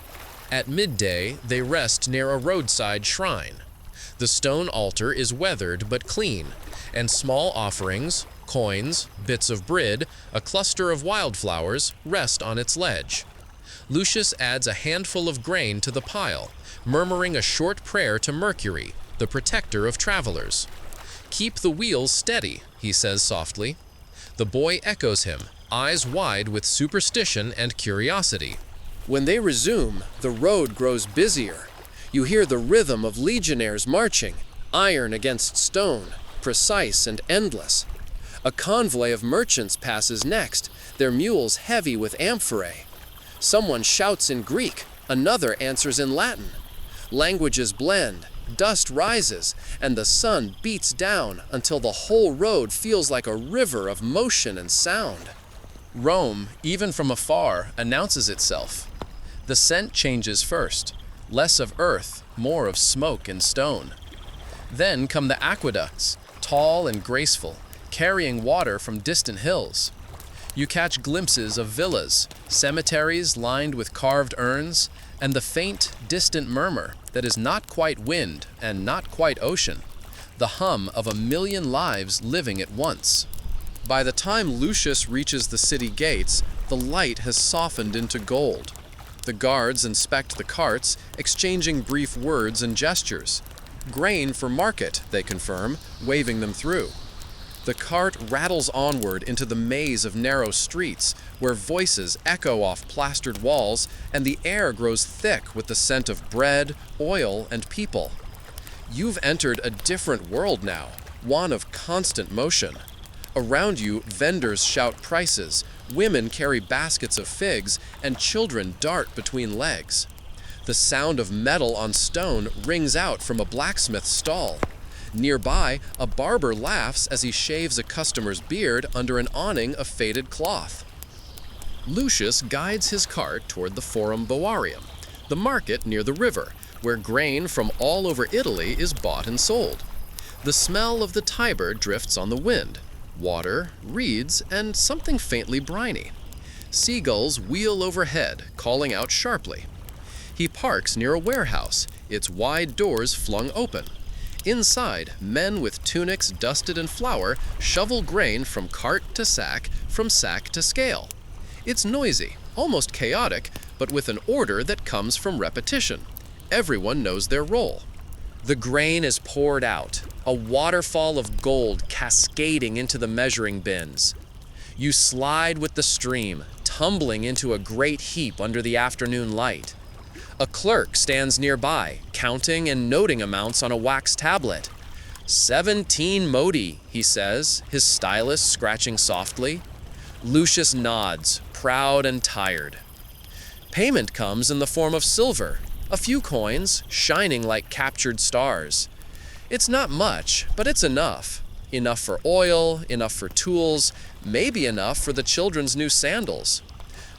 At midday, they rest near a roadside shrine. The stone altar is weathered but clean, and small offerings, coins, bits of bread, a cluster of wildflowers rest on its ledge. Lucius adds a handful of grain to the pile, murmuring a short prayer to Mercury, the protector of travelers. "Keep the wheels steady," he says softly. The boy echoes him, eyes wide with superstition and curiosity. When they resume, the road grows busier. You hear the rhythm of legionnaires marching, iron against stone, precise and endless. A convoy of merchants passes next, their mules heavy with amphorae. Someone shouts in Greek, another answers in Latin. Languages blend, dust rises, and the sun beats down until the whole road feels like a river of motion and sound. Rome, even from afar, announces itself. The scent changes first, less of earth, more of smoke and stone. Then come the aqueducts, tall and graceful, carrying water from distant hills. You catch glimpses of villas, cemeteries lined with carved urns, and the faint, distant murmur that is not quite wind and not quite ocean, the hum of a million lives living at once. By the time Lucius reaches the city gates, the light has softened into gold. The guards inspect the carts, exchanging brief words and gestures. Grain for market, they confirm, waving them through. The cart rattles onward into the maze of narrow streets, where voices echo off plastered walls, and the air grows thick with the scent of bread, oil, and people. You've entered a different world now, one of constant motion. Around you, vendors shout prices, women carry baskets of figs, and children dart between legs. The sound of metal on stone rings out from a blacksmith's stall. Nearby, a barber laughs as he shaves a customer's beard under an awning of faded cloth. Lucius guides his cart toward the Forum Boarium, the market near the river, where grain from all over Italy is bought and sold. The smell of the Tiber drifts on the wind. Water, reeds, and something faintly briny. Seagulls wheel overhead, calling out sharply. He parks near a warehouse, its wide doors flung open. Inside, men with tunics dusted in flour shovel grain from cart to sack, from sack to scale. It's noisy, almost chaotic, but with an order that comes from repetition. Everyone knows their role. The grain is poured out, a waterfall of gold cascading into the measuring bins. You slide with the stream, tumbling into a great heap under the afternoon light. A clerk stands nearby, counting and noting amounts on a wax tablet. 17 modi, he says, his stylus scratching softly. Lucius nods, proud and tired. Payment comes in the form of silver, a few coins, shining like captured stars. It's not much, but it's enough. Enough for oil, enough for tools, maybe enough for the children's new sandals.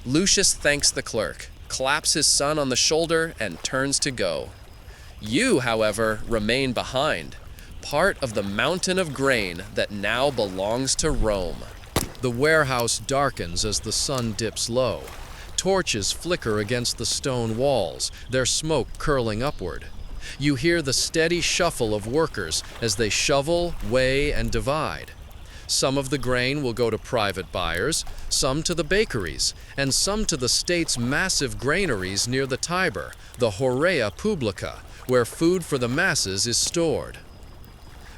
Lucius thanks the clerk, claps his son on the shoulder, and turns to go. You, however, remain behind, part of the mountain of grain that now belongs to Rome. The warehouse darkens as the sun dips low. Torches flicker against the stone walls, their smoke curling upward. You hear the steady shuffle of workers as they shovel, weigh, and divide. Some of the grain will go to private buyers, some to the bakeries, and some to the state's massive granaries near the Tiber, the Horea Publica, where food for the masses is stored.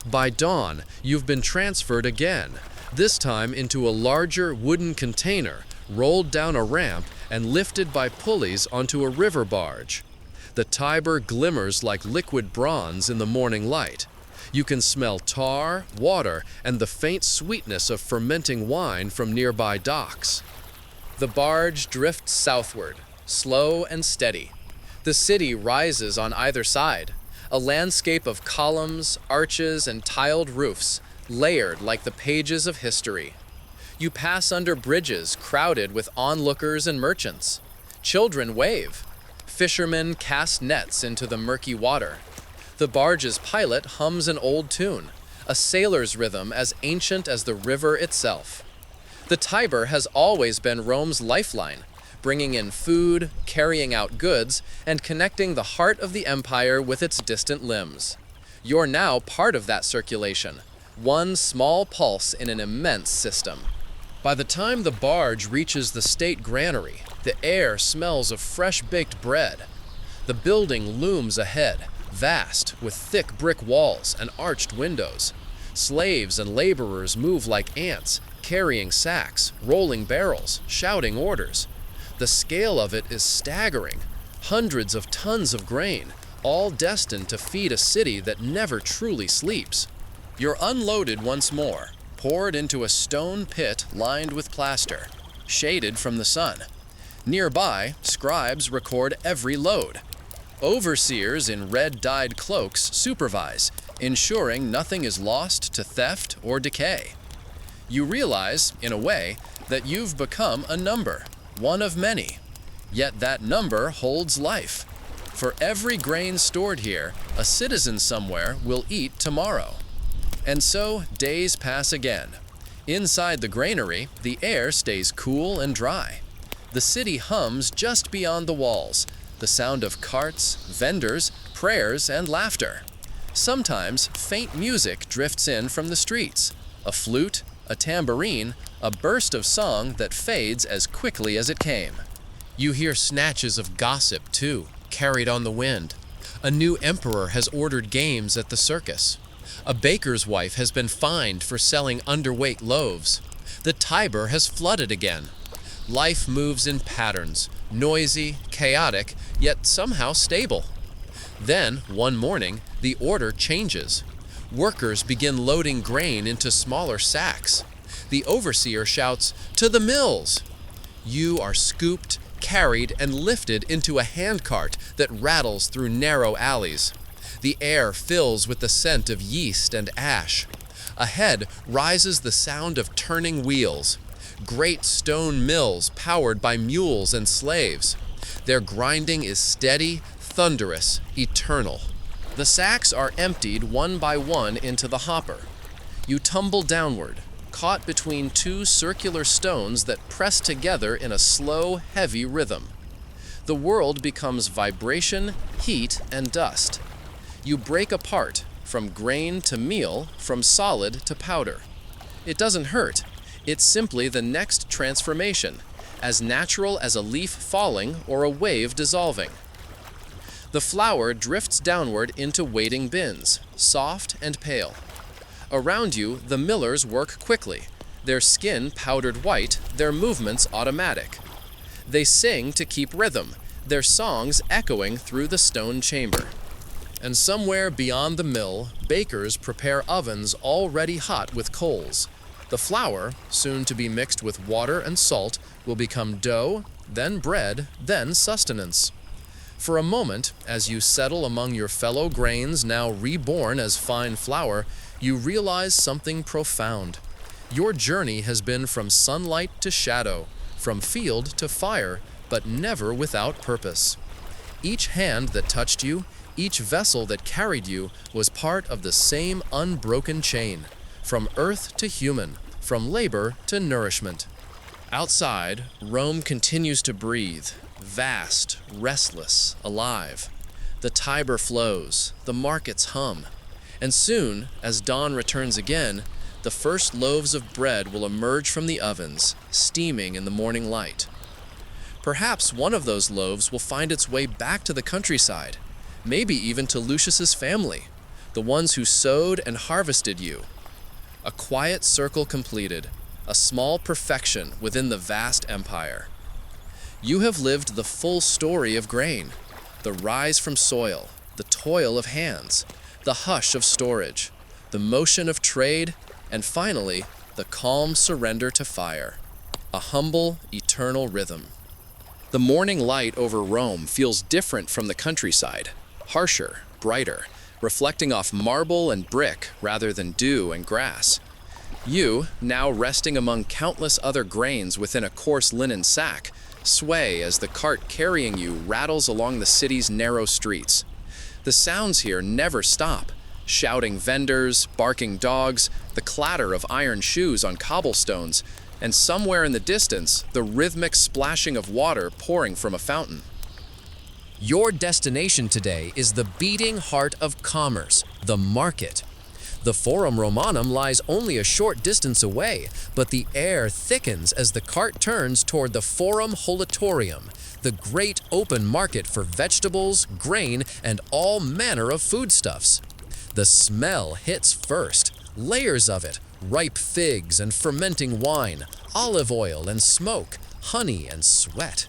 By dawn, you've been transferred again, this time into a larger wooden container, rolled down a ramp and lifted by pulleys onto a river barge. The Tiber glimmers like liquid bronze in the morning light. You can smell tar, water, and the faint sweetness of fermenting wine from nearby docks. The barge drifts southward, slow and steady. The city rises on either side, a landscape of columns, arches, and tiled roofs, layered like the pages of history. You pass under bridges crowded with onlookers and merchants. Children wave. Fishermen cast nets into the murky water. The barge's pilot hums an old tune, a sailor's rhythm as ancient as the river itself. The Tiber has always been Rome's lifeline, bringing in food, carrying out goods, and connecting the heart of the empire with its distant limbs. You're now part of that circulation, one small pulse in an immense system. By the time the barge reaches the state granary, the air smells of fresh-baked bread. The building looms ahead, vast, with thick brick walls and arched windows. Slaves and laborers move like ants, carrying sacks, rolling barrels, shouting orders. The scale of it is staggering. Hundreds of tons of grain, all destined to feed a city that never truly sleeps. You're unloaded once more, poured into a stone pit lined with plaster, shaded from the sun. Nearby, scribes record every load. Overseers in red-dyed cloaks supervise, ensuring nothing is lost to theft or decay. You realize, in a way, that you've become a number, one of many. Yet that number holds life. For every grain stored here, a citizen somewhere will eat tomorrow. And so, days pass again. Inside the granary, the air stays cool and dry. The city hums just beyond the walls, the sound of carts, vendors, prayers, and laughter. Sometimes, faint music drifts in from the streets. A flute, a tambourine, a burst of song that fades as quickly as it came. You hear snatches of gossip, too, carried on the wind. A new emperor has ordered games at the circus. A baker's wife has been fined for selling underweight loaves. The Tiber has flooded again. Life moves in patterns, noisy, chaotic, yet somehow stable. Then, one morning, the order changes. Workers begin loading grain into smaller sacks. The overseer shouts, "To the mills!" You are scooped, carried, and lifted into a handcart that rattles through narrow alleys. The air fills with the scent of yeast and ash. Ahead rises the sound of turning wheels. Great stone mills powered by mules and slaves. Their grinding is steady, thunderous, eternal. The sacks are emptied one by one into the hopper. You tumble downward, caught between two circular stones that press together in a slow, heavy rhythm. The world becomes vibration, heat, and dust. You break apart, from grain to meal, from solid to powder. It doesn't hurt. It's simply the next transformation, as natural as a leaf falling or a wave dissolving. The flour drifts downward into waiting bins, soft and pale. Around you, the millers work quickly, their skin powdered white, their movements automatic. They sing to keep rhythm, their songs echoing through the stone chamber. And somewhere beyond the mill, bakers prepare ovens already hot with coals. The flour, soon to be mixed with water and salt, will become dough, then bread, then sustenance. For a moment, as you settle among your fellow grains now reborn as fine flour, you realize something profound. Your journey has been from sunlight to shadow, from field to fire, but never without purpose. Each hand that touched you, each vessel that carried you, was part of the same unbroken chain, from earth to human, from labor to nourishment. Outside, Rome continues to breathe, vast, restless, alive. The Tiber flows, the markets hum, and soon, as dawn returns again, the first loaves of bread will emerge from the ovens, steaming in the morning light. Perhaps one of those loaves will find its way back to the countryside, maybe even to Lucius's family, the ones who sowed and harvested you. A quiet circle completed, a small perfection within the vast empire. You have lived the full story of grain, the rise from soil, the toil of hands, the hush of storage, the motion of trade, and finally, the calm surrender to fire, a humble, eternal rhythm. The morning light over Rome feels different from the countryside, harsher, brighter, reflecting off marble and brick rather than dew and grass. You, now resting among countless other grains within a coarse linen sack, sway as the cart carrying you rattles along the city's narrow streets. The sounds here never stop. Shouting vendors, barking dogs, the clatter of iron shoes on cobblestones, and somewhere in the distance, the rhythmic splashing of water pouring from a fountain. Your destination today is the beating heart of commerce, the market. The Forum Romanum lies only a short distance away, but the air thickens as the cart turns toward the Forum Holatorium, the great open market for vegetables, grain, and all manner of foodstuffs. The smell hits first, layers of it, ripe figs and fermenting wine, olive oil and smoke, honey and sweat.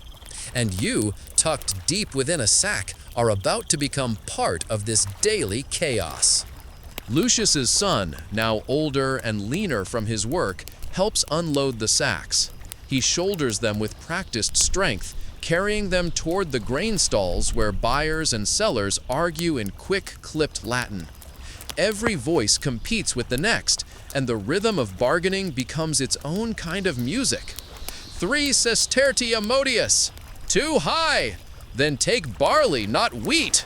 And you, tucked deep within a sack, are about to become part of this daily chaos. Lucius's son, now older and leaner from his work, helps unload the sacks. He shoulders them with practiced strength, carrying them toward the grain stalls where buyers and sellers argue in quick, clipped Latin. Every voice competes with the next, and the rhythm of bargaining becomes its own kind of music. 3 sestertia modius! Too high! Then take barley, not wheat!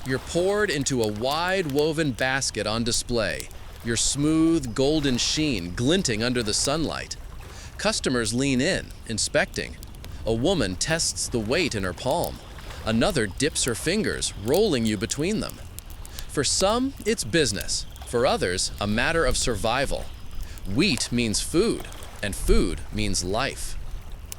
You're poured into a wide woven basket on display, your smooth golden sheen glinting under the sunlight. Customers lean in, inspecting. A woman tests the weight in her palm. Another dips her fingers, rolling you between them. For some, it's business. For others, a matter of survival. Wheat means food, and food means life.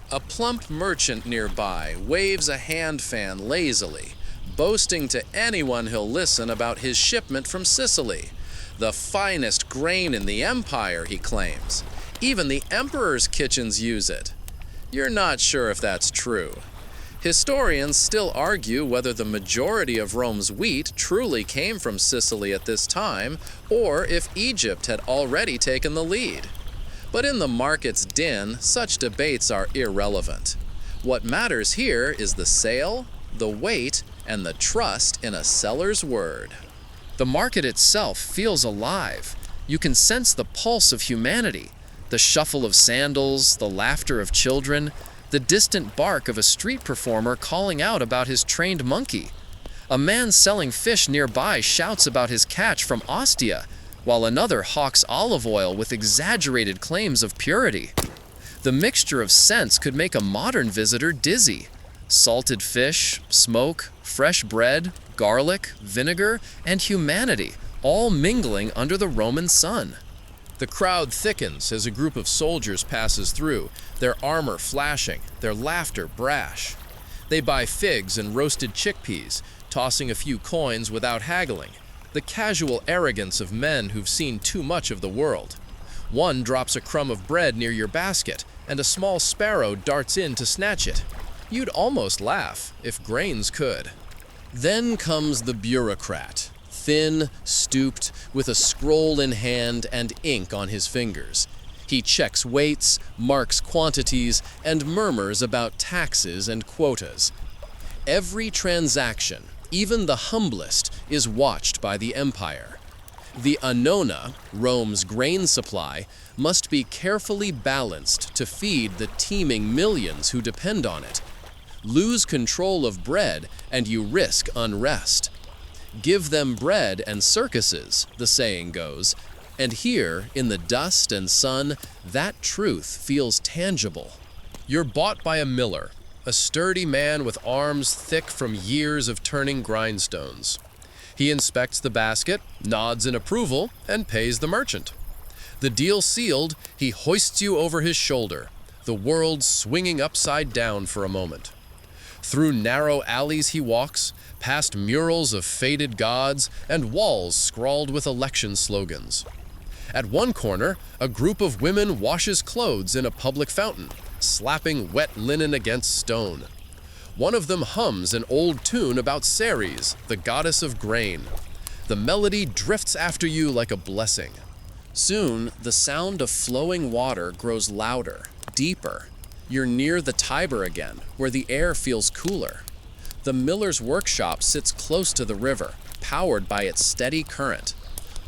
A plump merchant nearby waves a hand fan lazily, boasting to anyone he'll listen about his shipment from Sicily. The finest grain in the empire, he claims. Even the emperor's kitchens use it. You're not sure if that's true. Historians still argue whether the majority of Rome's wheat truly came from Sicily at this time, or if Egypt had already taken the lead. But in the market's din, such debates are irrelevant. What matters here is the sale, the weight, and the trust in a seller's word. The market itself feels alive. You can sense the pulse of humanity, the shuffle of sandals, the laughter of children, the distant bark of a street performer calling out about his trained monkey. A man selling fish nearby shouts about his catch from Ostia, while another hawks olive oil with exaggerated claims of purity. The mixture of scents could make a modern visitor dizzy. Salted fish, smoke, fresh bread, garlic, vinegar, and humanity, all mingling under the Roman sun. The crowd thickens as a group of soldiers passes through, their armor flashing, their laughter brash. They buy figs and roasted chickpeas, tossing a few coins without haggling, the casual arrogance of men who've seen too much of the world. One drops a crumb of bread near your basket, and a small sparrow darts in to snatch it. You'd almost laugh, if grains could. Then comes the bureaucrat, thin, stooped, with a scroll in hand and ink on his fingers. He checks weights, marks quantities, and murmurs about taxes and quotas. Every transaction, even the humblest, is watched by the empire. The annona, Rome's grain supply, must be carefully balanced to feed the teeming millions who depend on it. Lose control of bread, and you risk unrest. Give them bread and circuses, the saying goes, and here, in the dust and sun, that truth feels tangible. You're bought by a miller, a sturdy man with arms thick from years of turning grindstones. He inspects the basket, nods in approval, and pays the merchant. The deal sealed, he hoists you over his shoulder, the world swinging upside down for a moment. Through narrow alleys he walks, past murals of faded gods and walls scrawled with election slogans. At one corner, a group of women washes clothes in a public fountain, slapping wet linen against stone. One of them hums an old tune about Ceres, the goddess of grain. The melody drifts after you like a blessing. Soon, the sound of flowing water grows louder, deeper. You're near the Tiber again, where the air feels cooler. The miller's workshop sits close to the river, powered by its steady current.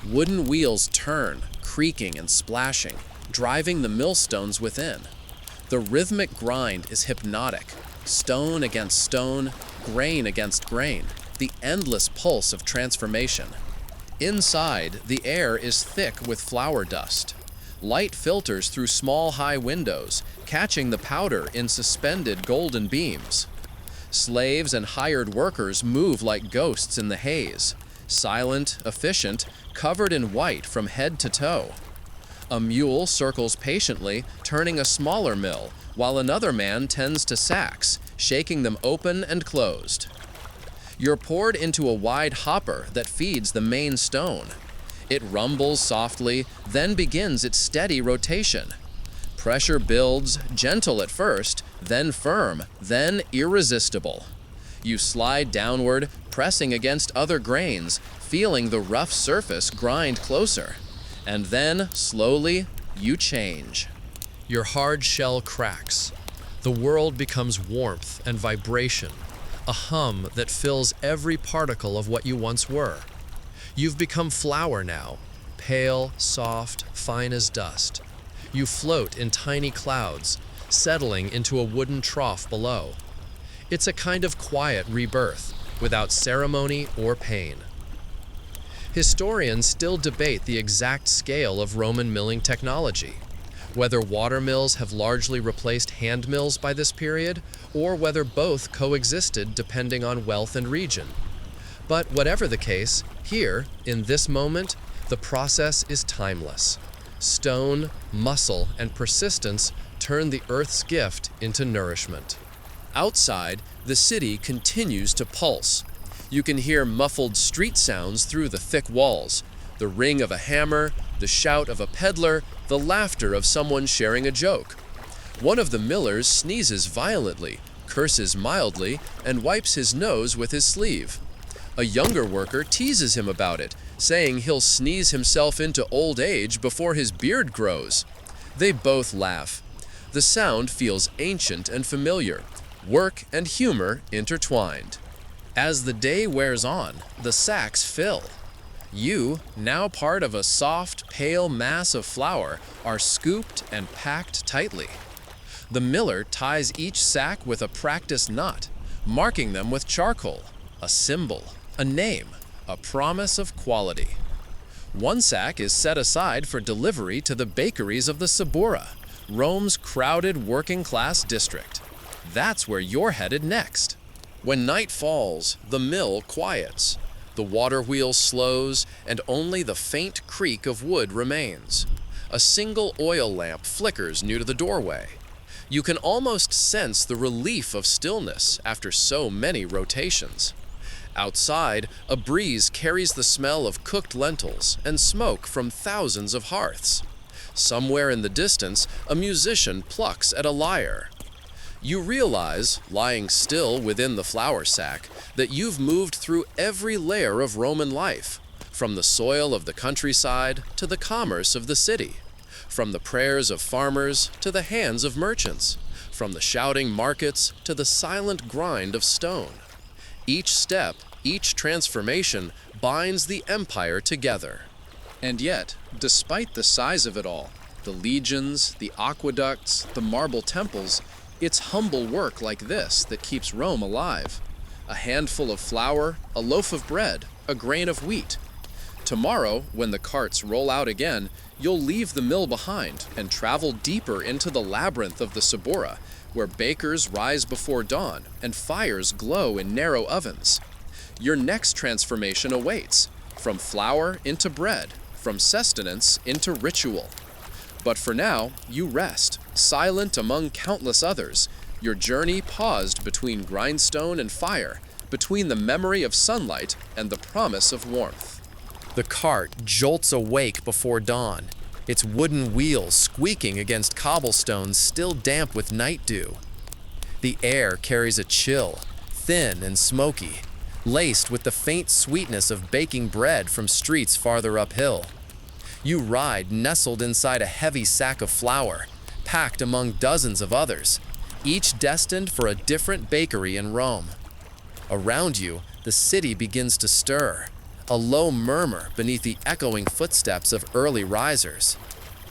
Wooden wheels turn, creaking and splashing, driving the millstones within. The rhythmic grind is hypnotic, stone against stone, grain against grain, the endless pulse of transformation. Inside, the air is thick with flour dust. Light filters through small high windows, catching the powder in suspended golden beams. Slaves and hired workers move like ghosts in the haze, silent, efficient, covered in white from head to toe. A mule circles patiently, turning a smaller mill, while another man tends to sacks, shaking them open and closed. You're poured into a wide hopper that feeds the main stone. It rumbles softly, then begins its steady rotation. Pressure builds, gentle at first, then firm, then irresistible. You slide downward, pressing against other grains, feeling the rough surface grind closer. And then, slowly, you change. Your hard shell cracks. The world becomes warmth and vibration, a hum that fills every particle of what you once were. You've become flour now, pale, soft, fine as dust. You float in tiny clouds, settling into a wooden trough below. It's a kind of quiet rebirth, without ceremony or pain. Historians still debate the exact scale of Roman milling technology, whether water mills have largely replaced hand mills by this period, or whether both coexisted depending on wealth and region. But whatever the case, here, in this moment, the process is timeless. Stone, muscle, and persistence turn the earth's gift into nourishment. Outside, the city continues to pulse. You can hear muffled street sounds through the thick walls, the ring of a hammer, the shout of a peddler, the laughter of someone sharing a joke. One of the millers sneezes violently, curses mildly, and wipes his nose with his sleeve. A younger worker teases him about it, saying he'll sneeze himself into old age before his beard grows. They both laugh. The sound feels ancient and familiar, work and humor intertwined. As the day wears on, the sacks fill. You, now part of a soft, pale mass of flour, are scooped and packed tightly. The miller ties each sack with a practiced knot, marking them with charcoal, a symbol, a name, a promise of quality. One sack is set aside for delivery to the bakeries of the Subura, Rome's crowded working-class district. That's where you're headed next. When night falls, the mill quiets. The water wheel slows, and only the faint creak of wood remains. A single oil lamp flickers near to the doorway. You can almost sense the relief of stillness after so many rotations. Outside, a breeze carries the smell of cooked lentils and smoke from thousands of hearths. Somewhere in the distance, a musician plucks at a lyre. You realize, lying still within the flour sack, that you've moved through every layer of Roman life, from the soil of the countryside to the commerce of the city, from the prayers of farmers to the hands of merchants, from the shouting markets to the silent grind of stone. Each step, each transformation binds the empire together. And yet, despite the size of it all, the legions, the aqueducts, the marble temples, it's humble work like this that keeps Rome alive. A handful of flour, a loaf of bread, a grain of wheat. Tomorrow, when the carts roll out again, you'll leave the mill behind and travel deeper into the labyrinth of the Subura, where bakers rise before dawn and fires glow in narrow ovens. Your next transformation awaits, from flour into bread, from sustenance into ritual. But for now, you rest, silent among countless others, your journey paused between grindstone and fire, between the memory of sunlight and the promise of warmth. The cart jolts awake before dawn, its wooden wheels squeaking against cobblestones still damp with night dew. The air carries a chill, thin and smoky, laced with the faint sweetness of baking bread from streets farther uphill. You ride nestled inside a heavy sack of flour, packed among dozens of others, each destined for a different bakery in Rome. Around you, the city begins to stir, a low murmur beneath the echoing footsteps of early risers.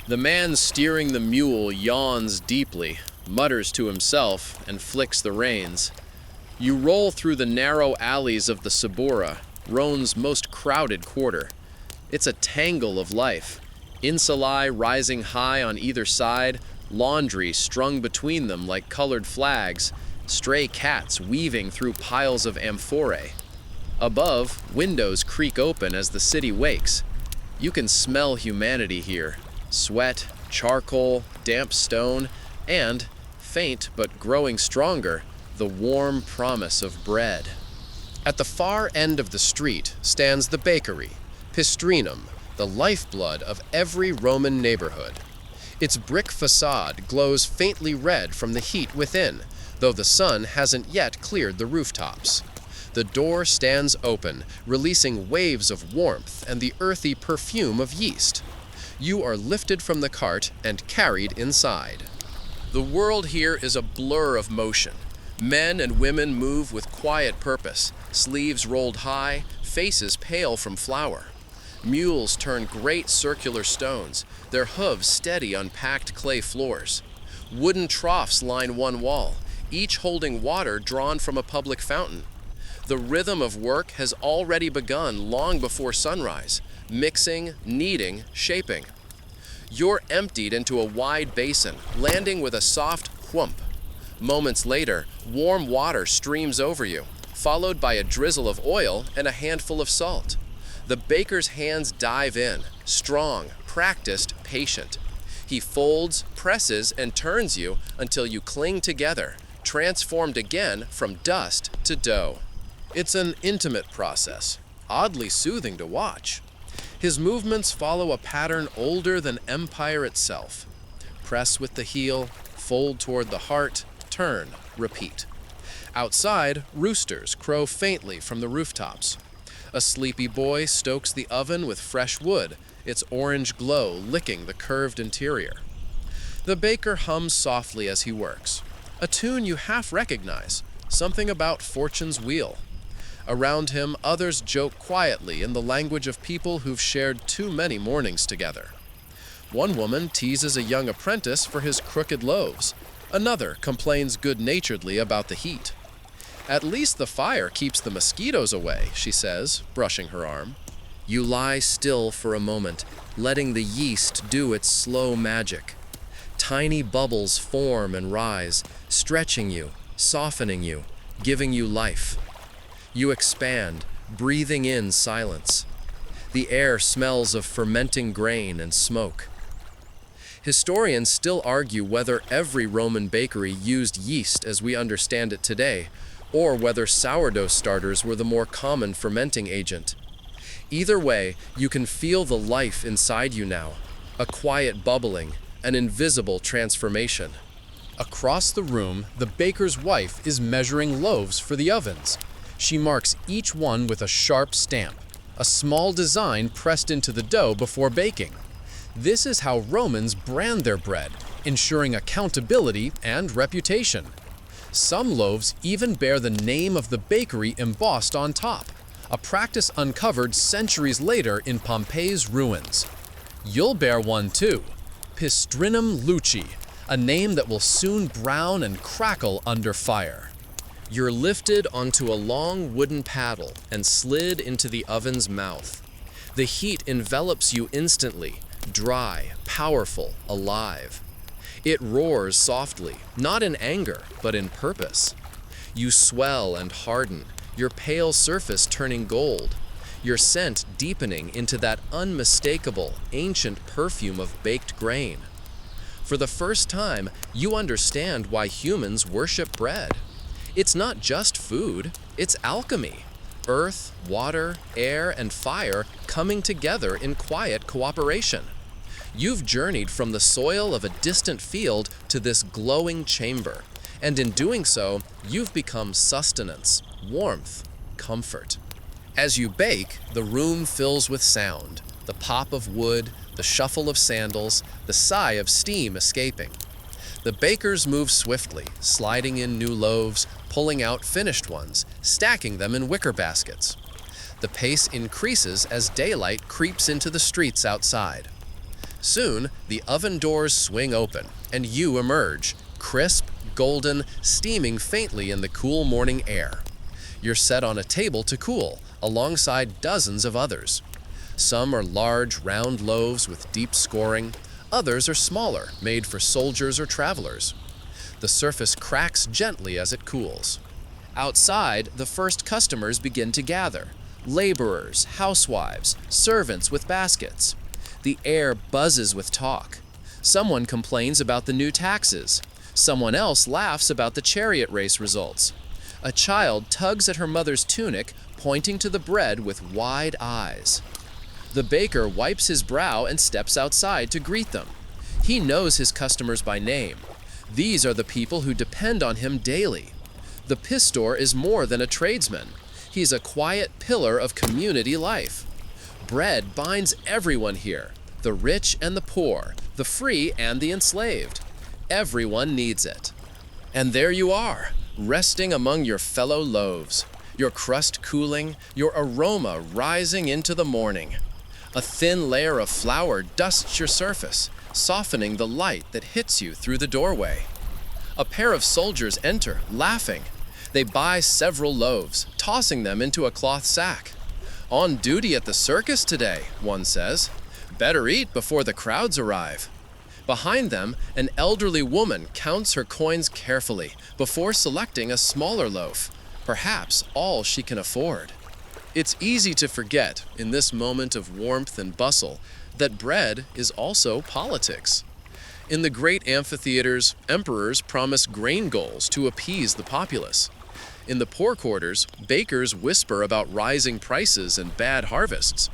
The man steering the mule yawns deeply, mutters to himself, and flicks the reins. You roll through the narrow alleys of the Subura, Rome's most crowded quarter. It's a tangle of life. Insulae rising high on either side, laundry strung between them like colored flags, stray cats weaving through piles of amphorae. Above, windows creak open as the city wakes. You can smell humanity here. Sweat, charcoal, damp stone, and, faint but growing stronger, the warm promise of bread. At the far end of the street stands the bakery, Pistrinum, the lifeblood of every Roman neighborhood. Its brick facade glows faintly red from the heat within, though the sun hasn't yet cleared the rooftops. The door stands open, releasing waves of warmth and the earthy perfume of yeast. You are lifted from the cart and carried inside. The world here is a blur of motion. Men and women move with quiet purpose, sleeves rolled high, faces pale from flour. Mules turn great circular stones, their hooves steady on packed clay floors. Wooden troughs line one wall, each holding water drawn from a public fountain. The rhythm of work has already begun long before sunrise, mixing, kneading, shaping. You're emptied into a wide basin, landing with a soft whump. Moments later, warm water streams over you, followed by a drizzle of oil and a handful of salt. The baker's hands dive in, strong, practiced, patient. He folds, presses, and turns you until you cling together, transformed again from dust to dough. It's an intimate process, oddly soothing to watch. His movements follow a pattern older than empire itself. Press with the heel, fold toward the heart, turn, repeat. Outside, roosters crow faintly from the rooftops. A sleepy boy stokes the oven with fresh wood, its orange glow licking the curved interior. The baker hums softly as he works, a tune you half recognize, something about fortune's wheel. Around him, others joke quietly in the language of people who've shared too many mornings together. One woman teases a young apprentice for his crooked loaves. Another complains good-naturedly about the heat. "At least the fire keeps the mosquitoes away," she says, brushing her arm. You lie still for a moment, letting the yeast do its slow magic. Tiny bubbles form and rise, stretching you, softening you, giving you life. You expand, breathing in silence. The air smells of fermenting grain and smoke. Historians still argue whether every Roman bakery used yeast as we understand it today, or whether sourdough starters were the more common fermenting agent. Either way, you can feel the life inside you now, a quiet bubbling, an invisible transformation. Across the room, the baker's wife is measuring loaves for the ovens. She marks each one with a sharp stamp, a small design pressed into the dough before baking. This is how Romans brand their bread, ensuring accountability and reputation. Some loaves even bear the name of the bakery embossed on top, a practice uncovered centuries later in Pompeii's ruins. You'll bear one too, Pistrinum Luci, a name that will soon brown and crackle under fire. You're lifted onto a long wooden paddle and slid into the oven's mouth. The heat envelops you instantly, dry, powerful, alive. It roars softly, not in anger, but in purpose. You swell and harden, your pale surface turning gold, your scent deepening into that unmistakable, ancient perfume of baked grain. For the first time, you understand why humans worship bread. It's not just food, it's alchemy. Earth, water, air, and fire coming together in quiet cooperation. You've journeyed from the soil of a distant field to this glowing chamber, and in doing so, you've become sustenance, warmth, comfort. As you bake, the room fills with sound, the pop of wood, the shuffle of sandals, the sigh of steam escaping. The bakers move swiftly, sliding in new loaves, pulling out finished ones, stacking them in wicker baskets. The pace increases as daylight creeps into the streets outside. Soon, the oven doors swing open, and you emerge, crisp, golden, steaming faintly in the cool morning air. You're set on a table to cool, alongside dozens of others. Some are large, round loaves with deep scoring. Others are smaller, made for soldiers or travelers. The surface cracks gently as it cools. Outside, the first customers begin to gather. Laborers, housewives, servants with baskets. The air buzzes with talk. Someone complains about the new taxes. Someone else laughs about the chariot race results. A child tugs at her mother's tunic, pointing to the bread with wide eyes. The baker wipes his brow and steps outside to greet them. He knows his customers by name. These are the people who depend on him daily. The pistor is more than a tradesman. He's a quiet pillar of community life. Bread binds everyone here, the rich and the poor, the free and the enslaved. Everyone needs it. And there you are, resting among your fellow loaves, your crust cooling, your aroma rising into the morning. A thin layer of flour dusts your surface, softening the light that hits you through the doorway. A pair of soldiers enter, laughing. They buy several loaves, tossing them into a cloth sack. "On duty at the circus today," one says. "Better eat before the crowds arrive." Behind them, an elderly woman counts her coins carefully before selecting a smaller loaf, perhaps all she can afford. It's easy to forget, in this moment of warmth and bustle, that bread is also politics. In the great amphitheaters, emperors promise grain goals to appease the populace. In the poor quarters, bakers whisper about rising prices and bad harvests.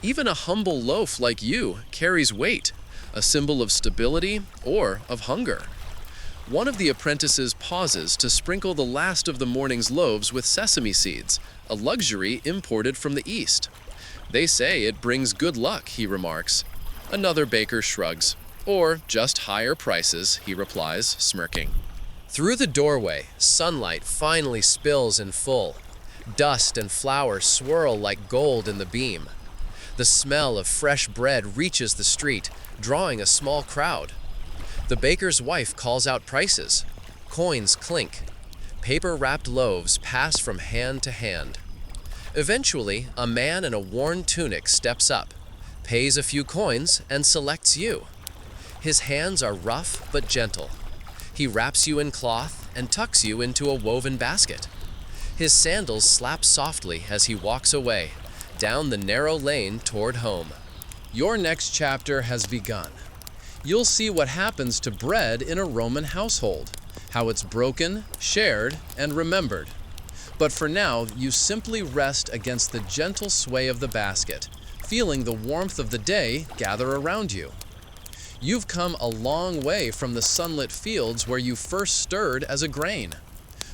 Even a humble loaf like you carries weight, a symbol of stability or of hunger. One of the apprentices pauses to sprinkle the last of the morning's loaves with sesame seeds, a luxury imported from the East. They say it brings good luck, he remarks. Another baker shrugs. Or just higher prices, he replies, smirking. Through the doorway, sunlight finally spills in full. Dust and flour swirl like gold in the beam. The smell of fresh bread reaches the street, drawing a small crowd. The baker's wife calls out prices. Coins clink. Paper-wrapped loaves pass from hand to hand. Eventually, a man in a worn tunic steps up, pays a few coins, and selects you. His hands are rough but gentle. He wraps you in cloth and tucks you into a woven basket. His sandals slap softly as he walks away, down the narrow lane toward home. Your next chapter has begun. You'll see what happens to bread in a Roman household, how it's broken, shared, and remembered. But for now, you simply rest against the gentle sway of the basket, feeling the warmth of the day gather around you. You've come a long way from the sunlit fields where you first stirred as a grain.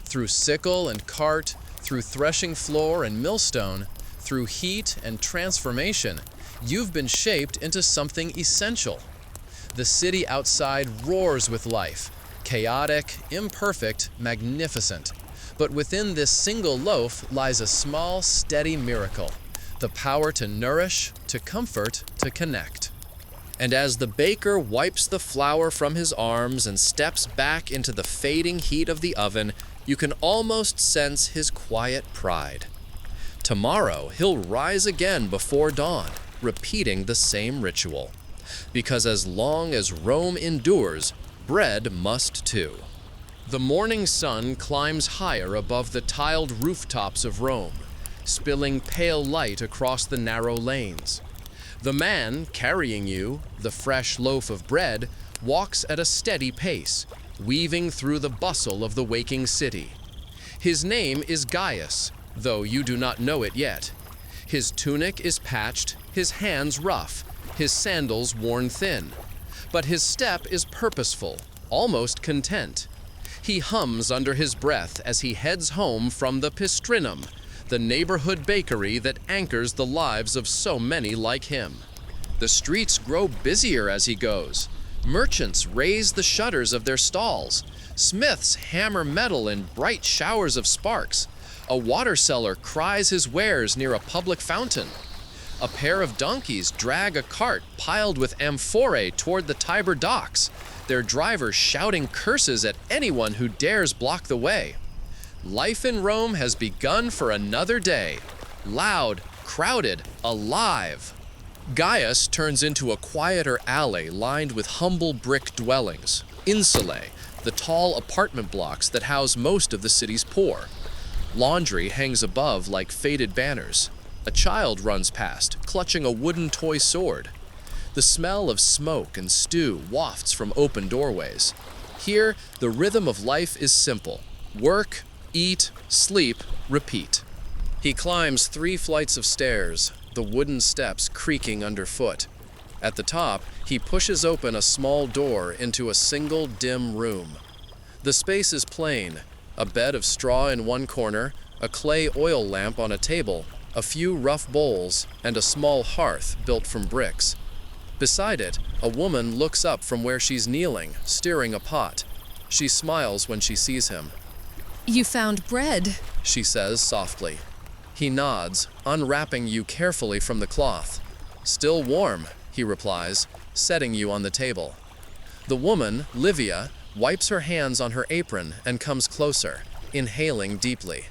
Through sickle and cart, through threshing floor and millstone, through heat and transformation, you've been shaped into something essential. The city outside roars with life, chaotic, imperfect, magnificent. But within this single loaf lies a small, steady miracle, the power to nourish, to comfort, to connect. And as the baker wipes the flour from his arms and steps back into the fading heat of the oven, you can almost sense his quiet pride. Tomorrow, he'll rise again before dawn, repeating the same ritual. Because as long as Rome endures, bread must too. The morning sun climbs higher above the tiled rooftops of Rome, spilling pale light across the narrow lanes. The man carrying you, the fresh loaf of bread, walks at a steady pace, weaving through the bustle of the waking city. His name is Gaius, though you do not know it yet. His tunic is patched, his hands rough, his sandals worn thin. But his step is purposeful, almost content. He hums under his breath as he heads home from the Pistrinum, the neighborhood bakery that anchors the lives of so many like him. The streets grow busier as he goes. Merchants raise the shutters of their stalls. Smiths hammer metal in bright showers of sparks. A water seller cries his wares near a public fountain. A pair of donkeys drag a cart piled with amphorae toward the Tiber docks, their driver shouting curses at anyone who dares block the way. Life in Rome has begun for another day. Loud, crowded, alive. Gaius turns into a quieter alley lined with humble brick dwellings, insulae, the tall apartment blocks that house most of the city's poor. Laundry hangs above like faded banners. A child runs past, clutching a wooden toy sword. The smell of smoke and stew wafts from open doorways. Here, the rhythm of life is simple. Work, eat, sleep, repeat. He climbs 3 flights of stairs, the wooden steps creaking underfoot. At the top, he pushes open a small door into a single dim room. The space is plain, a bed of straw in one corner, a clay oil lamp on a table, a few rough bowls, and a small hearth built from bricks. Beside it, a woman looks up from where she's kneeling, stirring a pot. She smiles when she sees him. You found bread, She says softly. He nods, unwrapping you carefully from the cloth. Still warm, he replies, setting you on the table. The woman, Livia, wipes her hands on her apron and comes closer, inhaling deeply.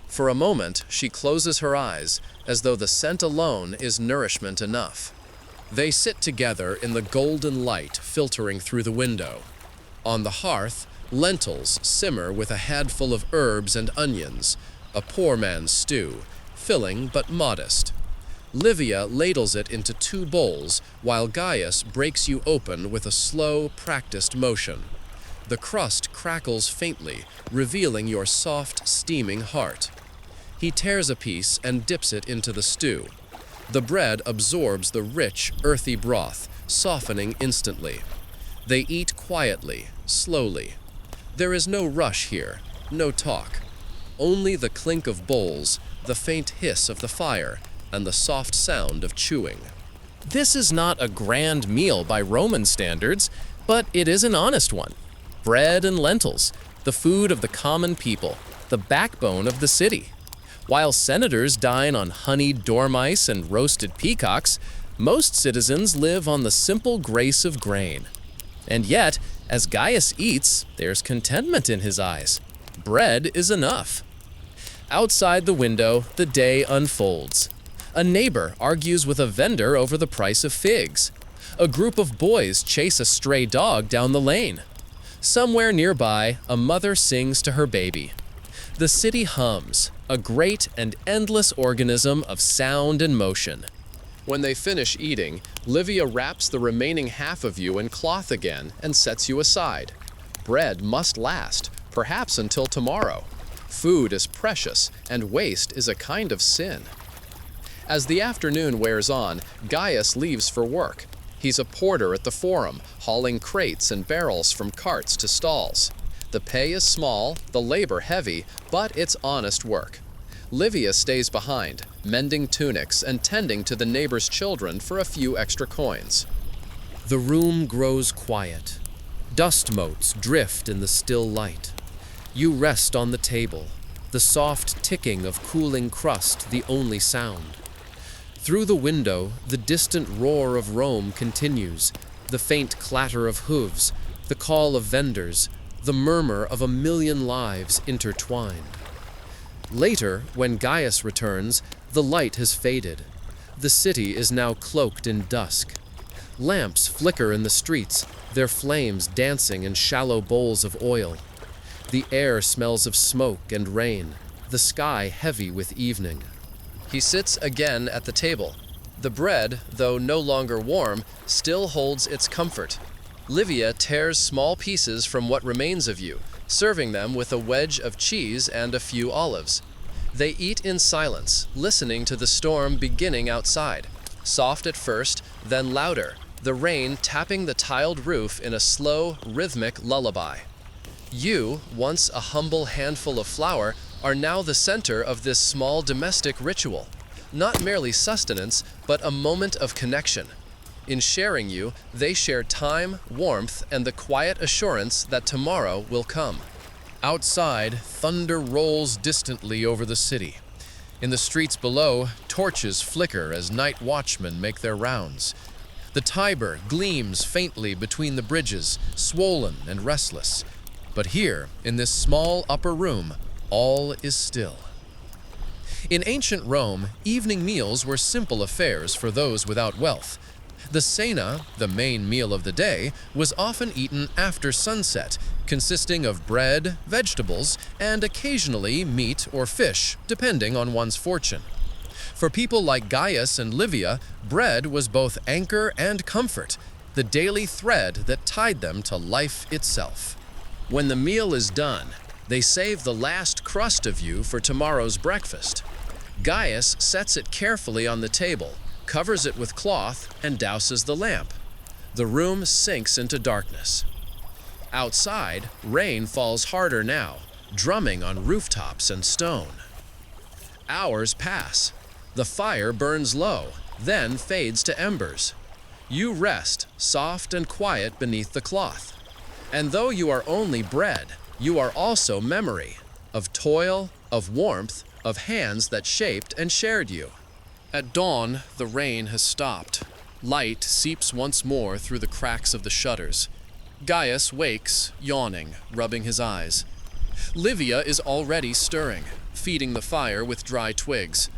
For a moment, she closes her eyes, as though the scent alone is nourishment enough. They sit together in the golden light filtering through the window. On the hearth, lentils simmer with a handful of herbs and onions, a poor man's stew, filling but modest. Livia ladles it into 2 bowls, while Gaius breaks you open with a slow, practiced motion. The crust crackles faintly, revealing your soft, steaming heart. He tears a piece and dips it into the stew. The bread absorbs the rich, earthy broth, softening instantly. They eat quietly, slowly. There is no rush here, no talk. Only the clink of bowls, the faint hiss of the fire, and the soft sound of chewing. This is not a grand meal by Roman standards, but it is an honest one. Bread and lentils, the food of the common people, the backbone of the city. While senators dine on honeyed dormice and roasted peacocks, most citizens live on the simple grace of grain. And yet, as Gaius eats, there's contentment in his eyes. Bread is enough. Outside the window, the day unfolds. A neighbor argues with a vendor over the price of figs. A group of boys chase a stray dog down the lane. Somewhere nearby, a mother sings to her baby. The city hums, a great and endless organism of sound and motion. When they finish eating, Livia wraps the remaining half of you in cloth again and sets you aside. Bread must last, perhaps until tomorrow. Food is precious, and waste is a kind of sin. As the afternoon wears on, Gaius leaves for work. He's a porter at the Forum, hauling crates and barrels from carts to stalls. The pay is small, the labor heavy, but it's honest work. Livia stays behind, mending tunics and tending to the neighbor's children for a few extra coins. The room grows quiet. Dust motes drift in the still light. You rest on the table, the soft ticking of cooling crust the only sound. Through the window, the distant roar of Rome continues, the faint clatter of hooves, the call of vendors, the murmur of a million lives intertwined. Later, when Gaius returns, the light has faded. The city is now cloaked in dusk. Lamps flicker in the streets, their flames dancing in shallow bowls of oil. The air smells of smoke and rain, the sky heavy with evening. He sits again at the table. The bread, though no longer warm, still holds its comfort. Livia tears small pieces from what remains of you, serving them with a wedge of cheese and a few olives. They eat in silence, listening to the storm beginning outside. Soft at first, then louder, the rain tapping the tiled roof in a slow, rhythmic lullaby. You, once a humble handful of flour, are now the center of this small domestic ritual. Not merely sustenance, but a moment of connection. In sharing you, they share time, warmth, and the quiet assurance that tomorrow will come. Outside, thunder rolls distantly over the city. In the streets below, torches flicker as night watchmen make their rounds. The Tiber gleams faintly between the bridges, swollen and restless. But here, in this small upper room, all is still. In ancient Rome, evening meals were simple affairs for those without wealth. The cena, the main meal of the day, was often eaten after sunset, consisting of bread, vegetables, and occasionally meat or fish, depending on one's fortune. For people like Gaius and Livia, bread was both anchor and comfort, the daily thread that tied them to life itself. When the meal is done, they save the last crust of you for tomorrow's breakfast. Gaius sets it carefully on the table, covers it with cloth, and douses the lamp. The room sinks into darkness. Outside, rain falls harder now, drumming on rooftops and stone. Hours pass. The fire burns low, then fades to embers. You rest, soft and quiet beneath the cloth. And though you are only bread, you are also memory of toil, of warmth, of hands that shaped and shared you. At dawn, the rain has stopped. Light seeps once more through the cracks of the shutters. Gaius wakes, yawning, rubbing his eyes. Livia is already stirring, feeding the fire with dry twigs.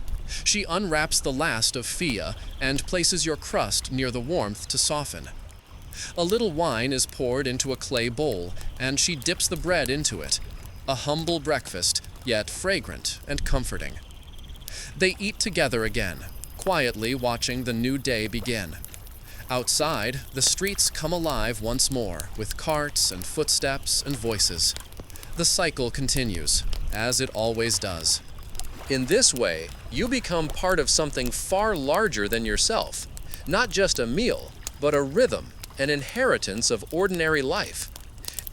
She unwraps the last of fia and places your crust near the warmth to soften. A little wine is poured into a clay bowl, and she dips the bread into it. A humble breakfast, yet fragrant and comforting. They eat together again, quietly watching the new day begin. Outside, the streets come alive once more with carts and footsteps and voices. The cycle continues, as it always does. In this way, you become part of something far larger than yourself. Not just a meal, but a rhythm, an inheritance of ordinary life.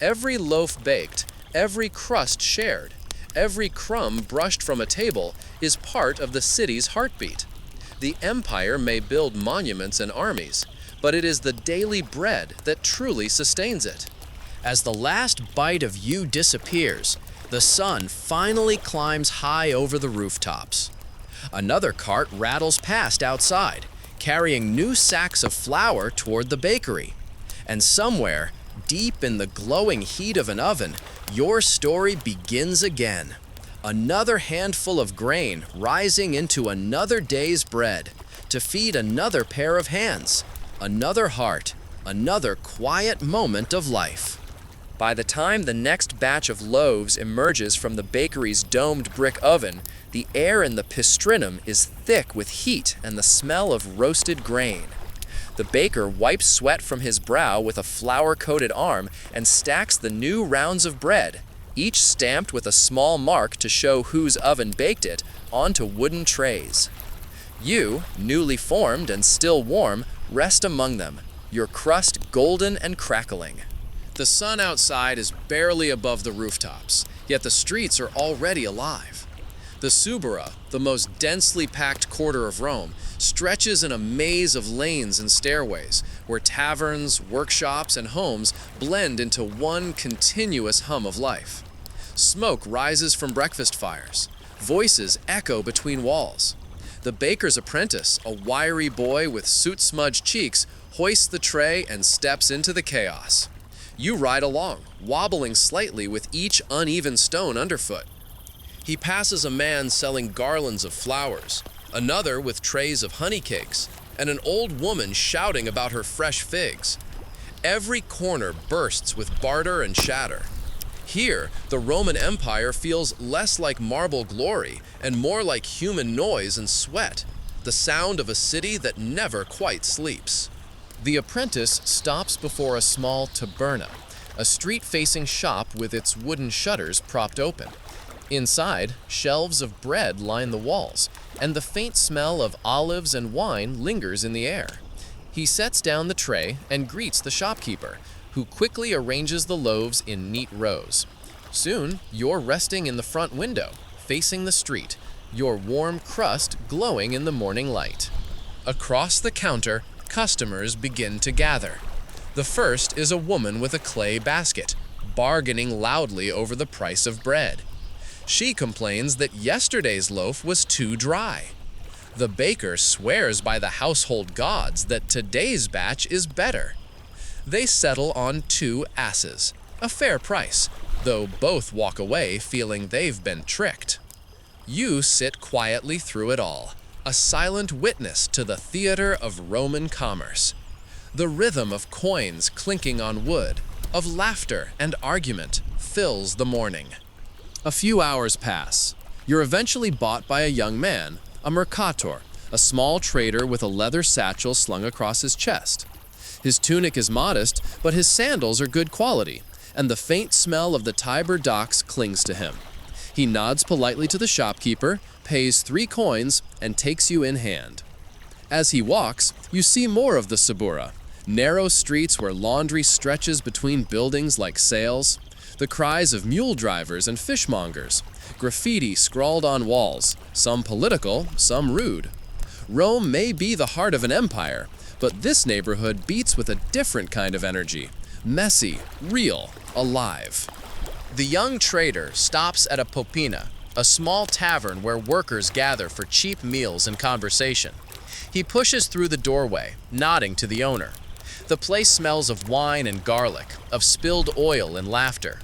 Every loaf baked, every crust shared, every crumb brushed from a table is part of the city's heartbeat. The empire may build monuments and armies, but it is the daily bread that truly sustains it. As the last bite of you disappears, the sun finally climbs high over the rooftops. Another cart rattles past outside, carrying new sacks of flour toward the bakery. And somewhere, deep in the glowing heat of an oven, your story begins again. Another handful of grain rising into another day's bread to feed another pair of hands, another heart, another quiet moment of life. By the time the next batch of loaves emerges from the bakery's domed brick oven, the air in the pistrinum is thick with heat and the smell of roasted grain. The baker wipes sweat from his brow with a flour-coated arm and stacks the new rounds of bread, each stamped with a small mark to show whose oven baked it, onto wooden trays. You, newly formed and still warm, rest among them, your crust golden and crackling. The sun outside is barely above the rooftops, yet the streets are already alive. The Subura, the most densely packed quarter of Rome, stretches in a maze of lanes and stairways, where taverns, workshops, and homes blend into one continuous hum of life. Smoke rises from breakfast fires. Voices echo between walls. The baker's apprentice, a wiry boy with soot-smudged cheeks, hoists the tray and steps into the chaos. You ride along, wobbling slightly with each uneven stone underfoot. He passes a man selling garlands of flowers, another with trays of honey cakes, and an old woman shouting about her fresh figs. Every corner bursts with barter and shatter. Here, the Roman Empire feels less like marble glory and more like human noise and sweat, the sound of a city that never quite sleeps. The apprentice stops before a small taberna, a street-facing shop with its wooden shutters propped open. Inside, shelves of bread line the walls, and the faint smell of olives and wine lingers in the air. He sets down the tray and greets the shopkeeper, who quickly arranges the loaves in neat rows. Soon, you're resting in the front window, facing the street, your warm crust glowing in the morning light. Across the counter, customers begin to gather. The first is a woman with a clay basket, bargaining loudly over the price of bread. She complains that yesterday's loaf was too dry. The baker swears by the household gods that today's batch is better. They settle on 2 asses, a fair price, though both walk away feeling they've been tricked. You sit quietly through it all, a silent witness to the theater of Roman commerce. The rhythm of coins clinking on wood, of laughter and argument, fills the morning. A few hours pass. You're eventually bought by a young man, a mercator, a small trader with a leather satchel slung across his chest. His tunic is modest, but his sandals are good quality, and the faint smell of the Tiber docks clings to him. He nods politely to the shopkeeper, pays 3 coins, and takes you in hand. As he walks, you see more of the Subura, narrow streets where laundry stretches between buildings like sails, the cries of mule drivers and fishmongers, graffiti scrawled on walls, some political, some rude. Rome may be the heart of an empire, but this neighborhood beats with a different kind of energy, messy, real, alive. The young trader stops at a popina, a small tavern where workers gather for cheap meals and conversation. He pushes through the doorway, nodding to the owner. The place smells of wine and garlic, of spilled oil and laughter.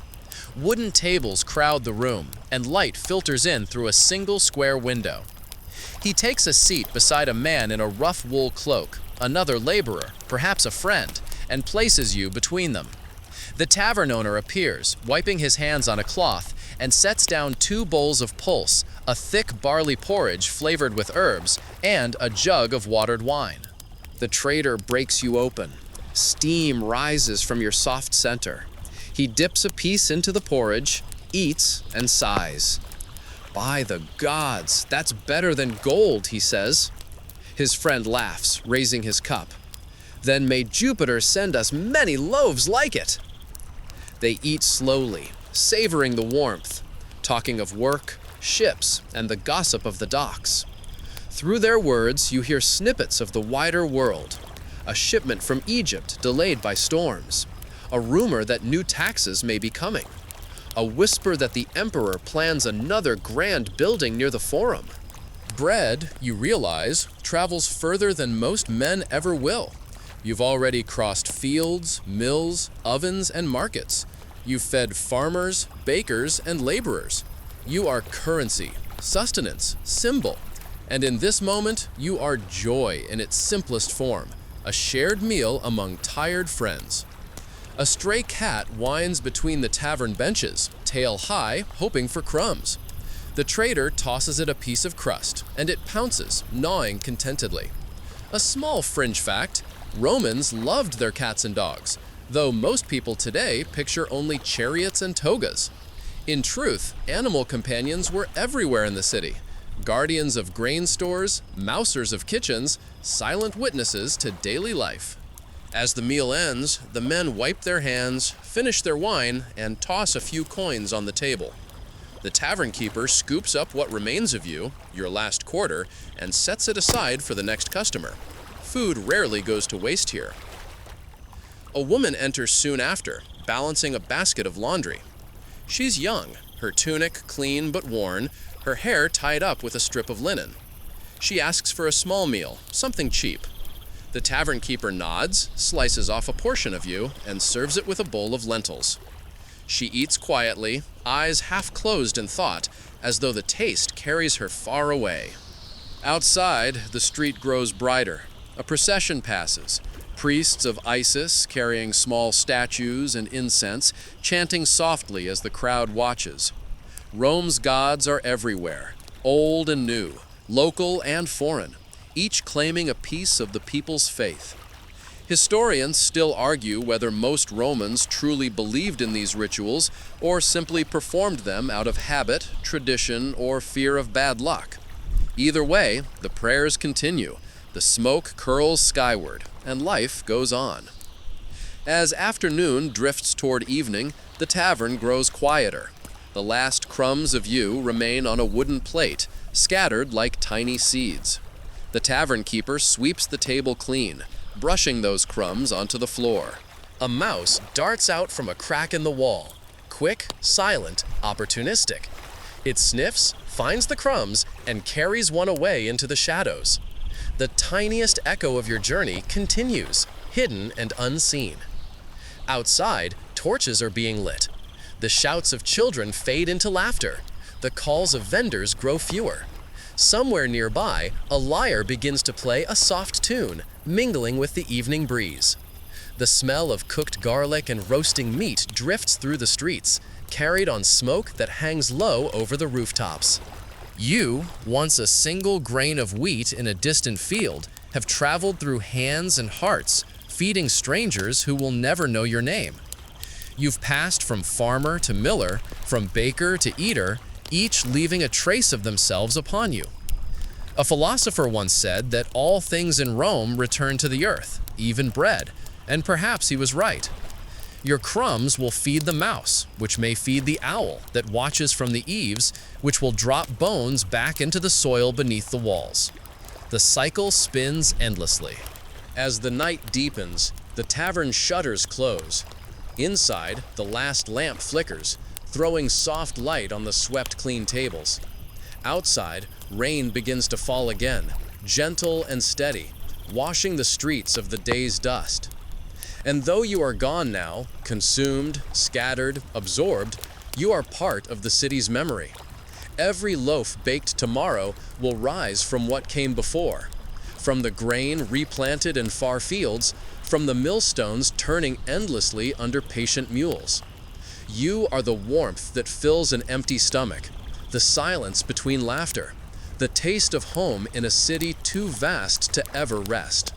Wooden tables crowd the room, and light filters in through a single square window. He takes a seat beside a man in a rough wool cloak, another laborer, perhaps a friend, and places you between them. The tavern owner appears, wiping his hands on a cloth, and sets down 2 bowls of pulse, a thick barley porridge flavored with herbs, and a jug of watered wine. The trader breaks you open. Steam rises from your soft center. He dips a piece into the porridge, eats, and sighs. "By the gods, that's better than gold," he says. His friend laughs, raising his cup. "Then may Jupiter send us many loaves like it." They eat slowly, savoring the warmth, talking of work, ships, and the gossip of the docks. Through their words, you hear snippets of the wider world. A shipment from Egypt delayed by storms. A rumor that new taxes may be coming. A whisper that the emperor plans another grand building near the forum. Bread, you realize, travels further than most men ever will. You've already crossed fields, mills, ovens, and markets. You've fed farmers, bakers, and laborers. You are currency, sustenance, symbol. And in this moment, you are joy in its simplest form, a shared meal among tired friends. A stray cat whines between the tavern benches, tail high, hoping for crumbs. The trader tosses it a piece of crust, and it pounces, gnawing contentedly. A small fringe fact: Romans loved their cats and dogs, though most people today picture only chariots and togas. In truth, animal companions were everywhere in the city. Guardians of grain stores, mousers of kitchens, silent witnesses to daily life. As the meal ends, the men wipe their hands, finish their wine, and toss a few coins on the table. The tavern keeper scoops up what remains of you, your last quarter, and sets it aside for the next customer. Food rarely goes to waste here. A woman enters soon after, balancing a basket of laundry. She's young, her tunic clean but worn, her hair tied up with a strip of linen. She asks for a small meal, something cheap. The tavern keeper nods, slices off a portion of you, and serves it with a bowl of lentils. She eats quietly, eyes half closed in thought, as though the taste carries her far away. Outside, the street grows brighter. A procession passes. Priests of Isis carrying small statues and incense, chanting softly as the crowd watches. Rome's gods are everywhere, old and new, local and foreign, each claiming a piece of the people's faith. Historians still argue whether most Romans truly believed in these rituals or simply performed them out of habit, tradition, or fear of bad luck. Either way, the prayers continue, the smoke curls skyward, and life goes on. As afternoon drifts toward evening, the tavern grows quieter. The last crumbs of you remain on a wooden plate, scattered like tiny seeds. The tavern keeper sweeps the table clean, brushing those crumbs onto the floor. A mouse darts out from a crack in the wall. Quick, silent, opportunistic. It sniffs, finds the crumbs, and carries one away into the shadows. The tiniest echo of your journey continues, hidden and unseen. Outside, torches are being lit. The shouts of children fade into laughter. The calls of vendors grow fewer. Somewhere nearby, a lyre begins to play a soft tune, mingling with the evening breeze. The smell of cooked garlic and roasting meat drifts through the streets, carried on smoke that hangs low over the rooftops. You, once a single grain of wheat in a distant field, have traveled through hands and hearts, feeding strangers who will never know your name. You've passed from farmer to miller, from baker to eater, each leaving a trace of themselves upon you. A philosopher once said that all things in Rome return to the earth, even bread, and perhaps he was right. Your crumbs will feed the mouse, which may feed the owl that watches from the eaves, which will drop bones back into the soil beneath the walls. The cycle spins endlessly. As the night deepens, the tavern shutters close. Inside, the last lamp flickers, throwing soft light on the swept-clean tables. Outside, rain begins to fall again, gentle and steady, washing the streets of the day's dust. And though you are gone now, consumed, scattered, absorbed, you are part of the city's memory. Every loaf baked tomorrow will rise from what came before, from the grain replanted in far fields, from the millstones turning endlessly under patient mules. You are the warmth that fills an empty stomach, the silence between laughter, the taste of home in a city too vast to ever rest.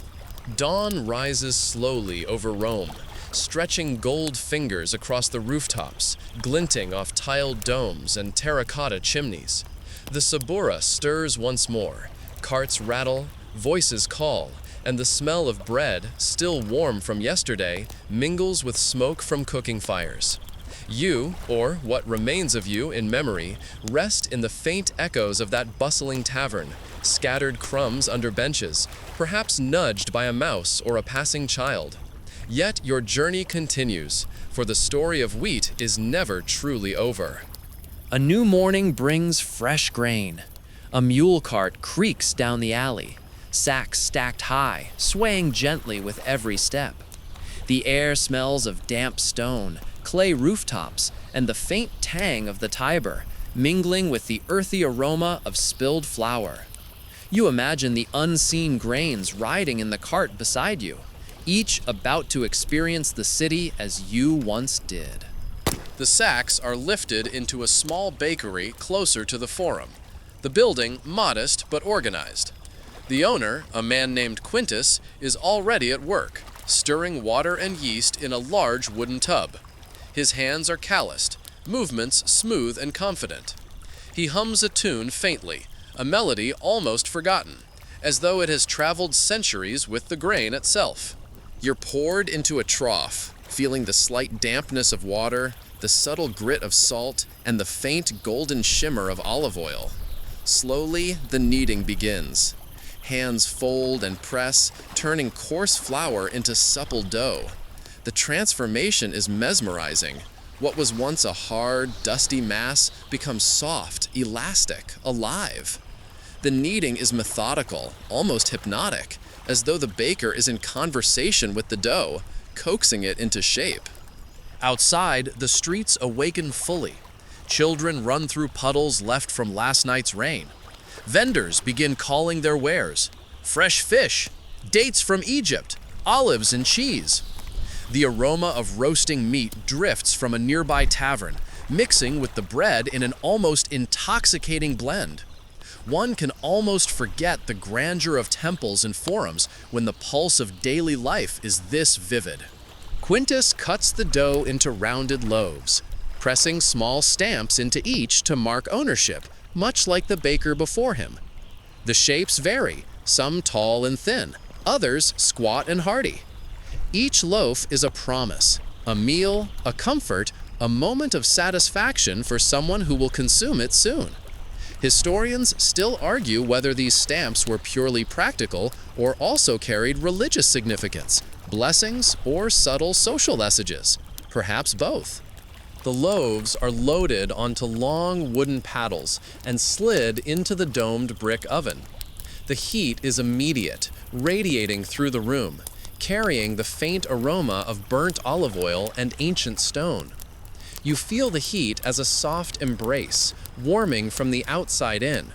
Dawn rises slowly over Rome, stretching gold fingers across the rooftops, glinting off tiled domes and terracotta chimneys. The Subura stirs once more, carts rattle, voices call, and the smell of bread, still warm from yesterday, mingles with smoke from cooking fires. You, or what remains of you in memory, rest in the faint echoes of that bustling tavern, scattered crumbs under benches, perhaps nudged by a mouse or a passing child. Yet your journey continues, for the story of wheat is never truly over. A new morning brings fresh grain. A mule cart creaks down the alley, sacks stacked high, swaying gently with every step. The air smells of damp stone, clay rooftops, and the faint tang of the Tiber, mingling with the earthy aroma of spilled flour. You imagine the unseen grains riding in the cart beside you, each about to experience the city as you once did. The sacks are lifted into a small bakery closer to the Forum, the building modest but organized. The owner, a man named Quintus, is already at work, stirring water and yeast in a large wooden tub. His hands are calloused, movements smooth and confident. He hums a tune faintly, a melody almost forgotten, as though it has traveled centuries with the grain itself. You're poured into a trough, feeling the slight dampness of water, the subtle grit of salt, and the faint golden shimmer of olive oil. Slowly, the kneading begins. Hands fold and press, turning coarse flour into supple dough. The transformation is mesmerizing. What was once a hard, dusty mass becomes soft, elastic, alive. The kneading is methodical, almost hypnotic, as though the baker is in conversation with the dough, coaxing it into shape. Outside, the streets awaken fully. Children run through puddles left from last night's rain. Vendors begin calling their wares: fresh fish, dates from Egypt, olives and cheese. The aroma of roasting meat drifts from a nearby tavern, mixing with the bread in an almost intoxicating blend. One can almost forget the grandeur of temples and forums when the pulse of daily life is this vivid. Quintus cuts the dough into rounded loaves, pressing small stamps into each to mark ownership, much like the baker before him. The shapes vary, some tall and thin, others squat and hearty. Each loaf is a promise, a meal, a comfort, a moment of satisfaction for someone who will consume it soon. Historians still argue whether these stamps were purely practical or also carried religious significance, blessings, or subtle social messages, perhaps both. The loaves are loaded onto long wooden paddles and slid into the domed brick oven. The heat is immediate, radiating through the room, carrying the faint aroma of burnt olive oil and ancient stone. You feel the heat as a soft embrace, warming from the outside in.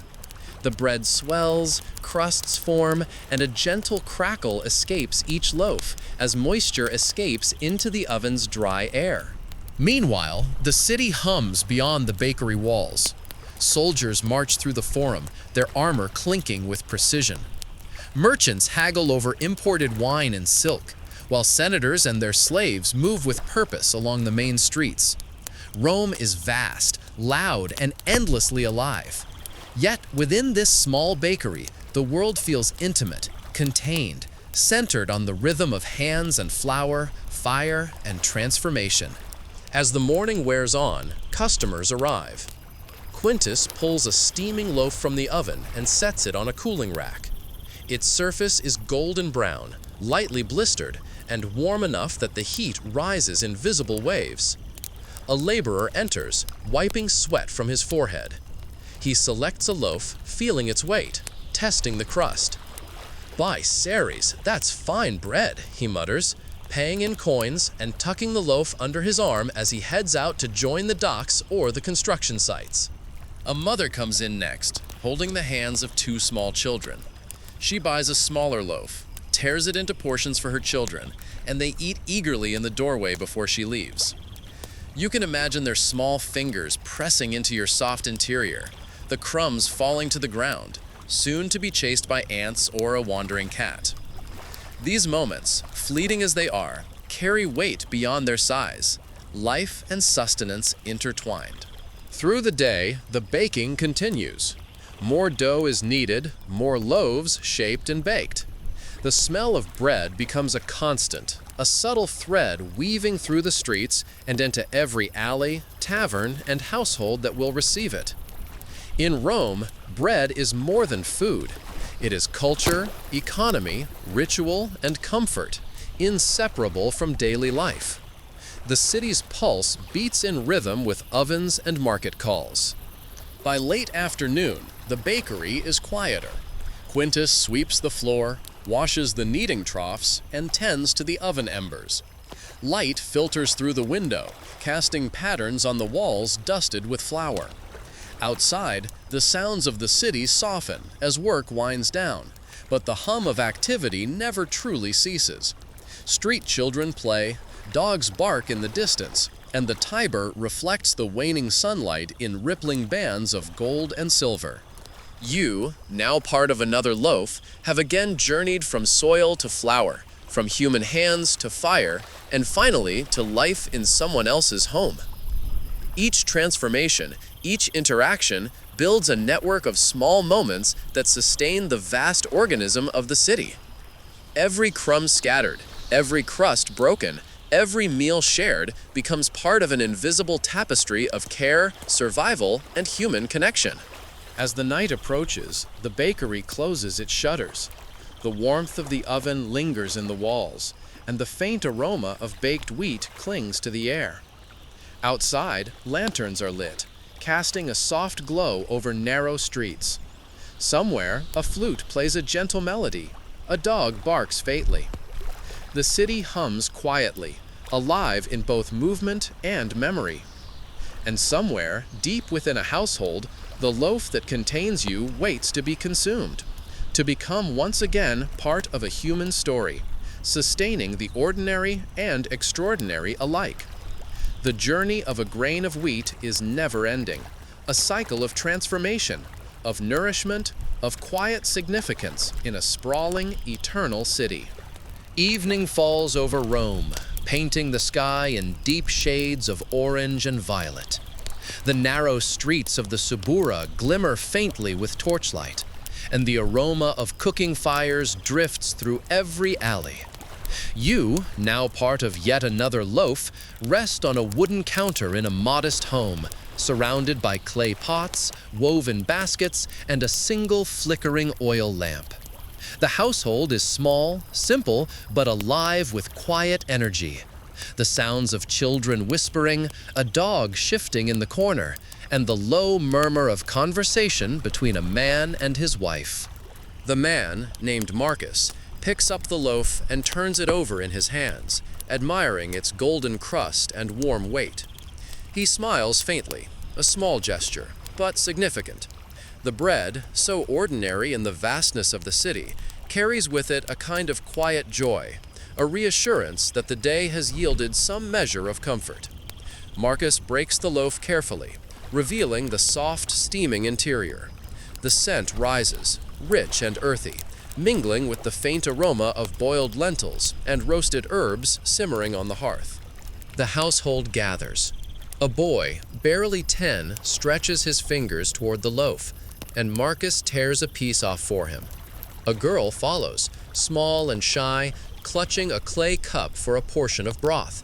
The bread swells, crusts form, and a gentle crackle escapes each loaf as moisture escapes into the oven's dry air. Meanwhile, the city hums beyond the bakery walls. Soldiers march through the Forum, their armor clinking with precision. Merchants haggle over imported wine and silk, while senators and their slaves move with purpose along the main streets. Rome is vast, loud, and endlessly alive. Yet within this small bakery, the world feels intimate, contained, centered on the rhythm of hands and flour, fire, and transformation. As the morning wears on, customers arrive. Quintus pulls a steaming loaf from the oven and sets it on a cooling rack. Its surface is golden brown, lightly blistered, and warm enough that the heat rises in visible waves. A laborer enters, wiping sweat from his forehead. He selects a loaf, feeling its weight, testing the crust. "By Ceres, that's fine bread," he mutters, paying in coins and tucking the loaf under his arm as he heads out to join the docks or the construction sites. A mother comes in next, holding the hands of two small children. She buys a smaller loaf, tears it into portions for her children, and they eat eagerly in the doorway before she leaves. You can imagine their small fingers pressing into your soft interior, the crumbs falling to the ground, soon to be chased by ants or a wandering cat. These moments, fleeting as they are, carry weight beyond their size, life and sustenance intertwined. Through the day, the baking continues. More dough is kneaded, more loaves shaped and baked. The smell of bread becomes a constant, a subtle thread weaving through the streets and into every alley, tavern, and household that will receive it. In Rome, bread is more than food. It is culture, economy, ritual, and comfort, inseparable from daily life. The city's pulse beats in rhythm with ovens and market calls. By late afternoon, the bakery is quieter. Quintus sweeps the floor, washes the kneading troughs, and tends to the oven embers. Light filters through the window, casting patterns on the walls dusted with flour. Outside, the sounds of the city soften as work winds down, but the hum of activity never truly ceases. Street children play, dogs bark in the distance, and the Tiber reflects the waning sunlight in rippling bands of gold and silver. You, now part of another loaf, have again journeyed from soil to flour, from human hands to fire, and finally to life in someone else's home. Each transformation, each interaction, builds a network of small moments that sustain the vast organism of the city. Every crumb scattered, every crust broken, every meal shared becomes part of an invisible tapestry of care, survival, and human connection. As the night approaches, the bakery closes its shutters. The warmth of the oven lingers in the walls, and the faint aroma of baked wheat clings to the air. Outside, lanterns are lit, casting a soft glow over narrow streets. Somewhere, a flute plays a gentle melody. A dog barks faintly. The city hums quietly, alive in both movement and memory. And somewhere, deep within a household, the loaf that contains you waits to be consumed, to become once again part of a human story, sustaining the ordinary and extraordinary alike. The journey of a grain of wheat is never-ending, a cycle of transformation, of nourishment, of quiet significance in a sprawling, eternal city. Evening falls over Rome, painting the sky in deep shades of orange and violet. The narrow streets of the Subura glimmer faintly with torchlight, and the aroma of cooking fires drifts through every alley. You, now part of yet another loaf, rest on a wooden counter in a modest home, surrounded by clay pots, woven baskets, and a single flickering oil lamp. The household is small, simple, but alive with quiet energy. The sounds of children whispering, a dog shifting in the corner, and the low murmur of conversation between a man and his wife. The man, named Marcus, picks up the loaf and turns it over in his hands, admiring its golden crust and warm weight. He smiles faintly, a small gesture, but significant. The bread, so ordinary in the vastness of the city, carries with it a kind of quiet joy, a reassurance that the day has yielded some measure of comfort. Marcus breaks the loaf carefully, revealing the soft, steaming interior. The scent rises, rich and earthy, mingling with the faint aroma of boiled lentils and roasted herbs simmering on the hearth. The household gathers. A boy, barely 10, stretches his fingers toward the loaf, and Marcus tears a piece off for him. A girl follows, small and shy, clutching a clay cup for a portion of broth.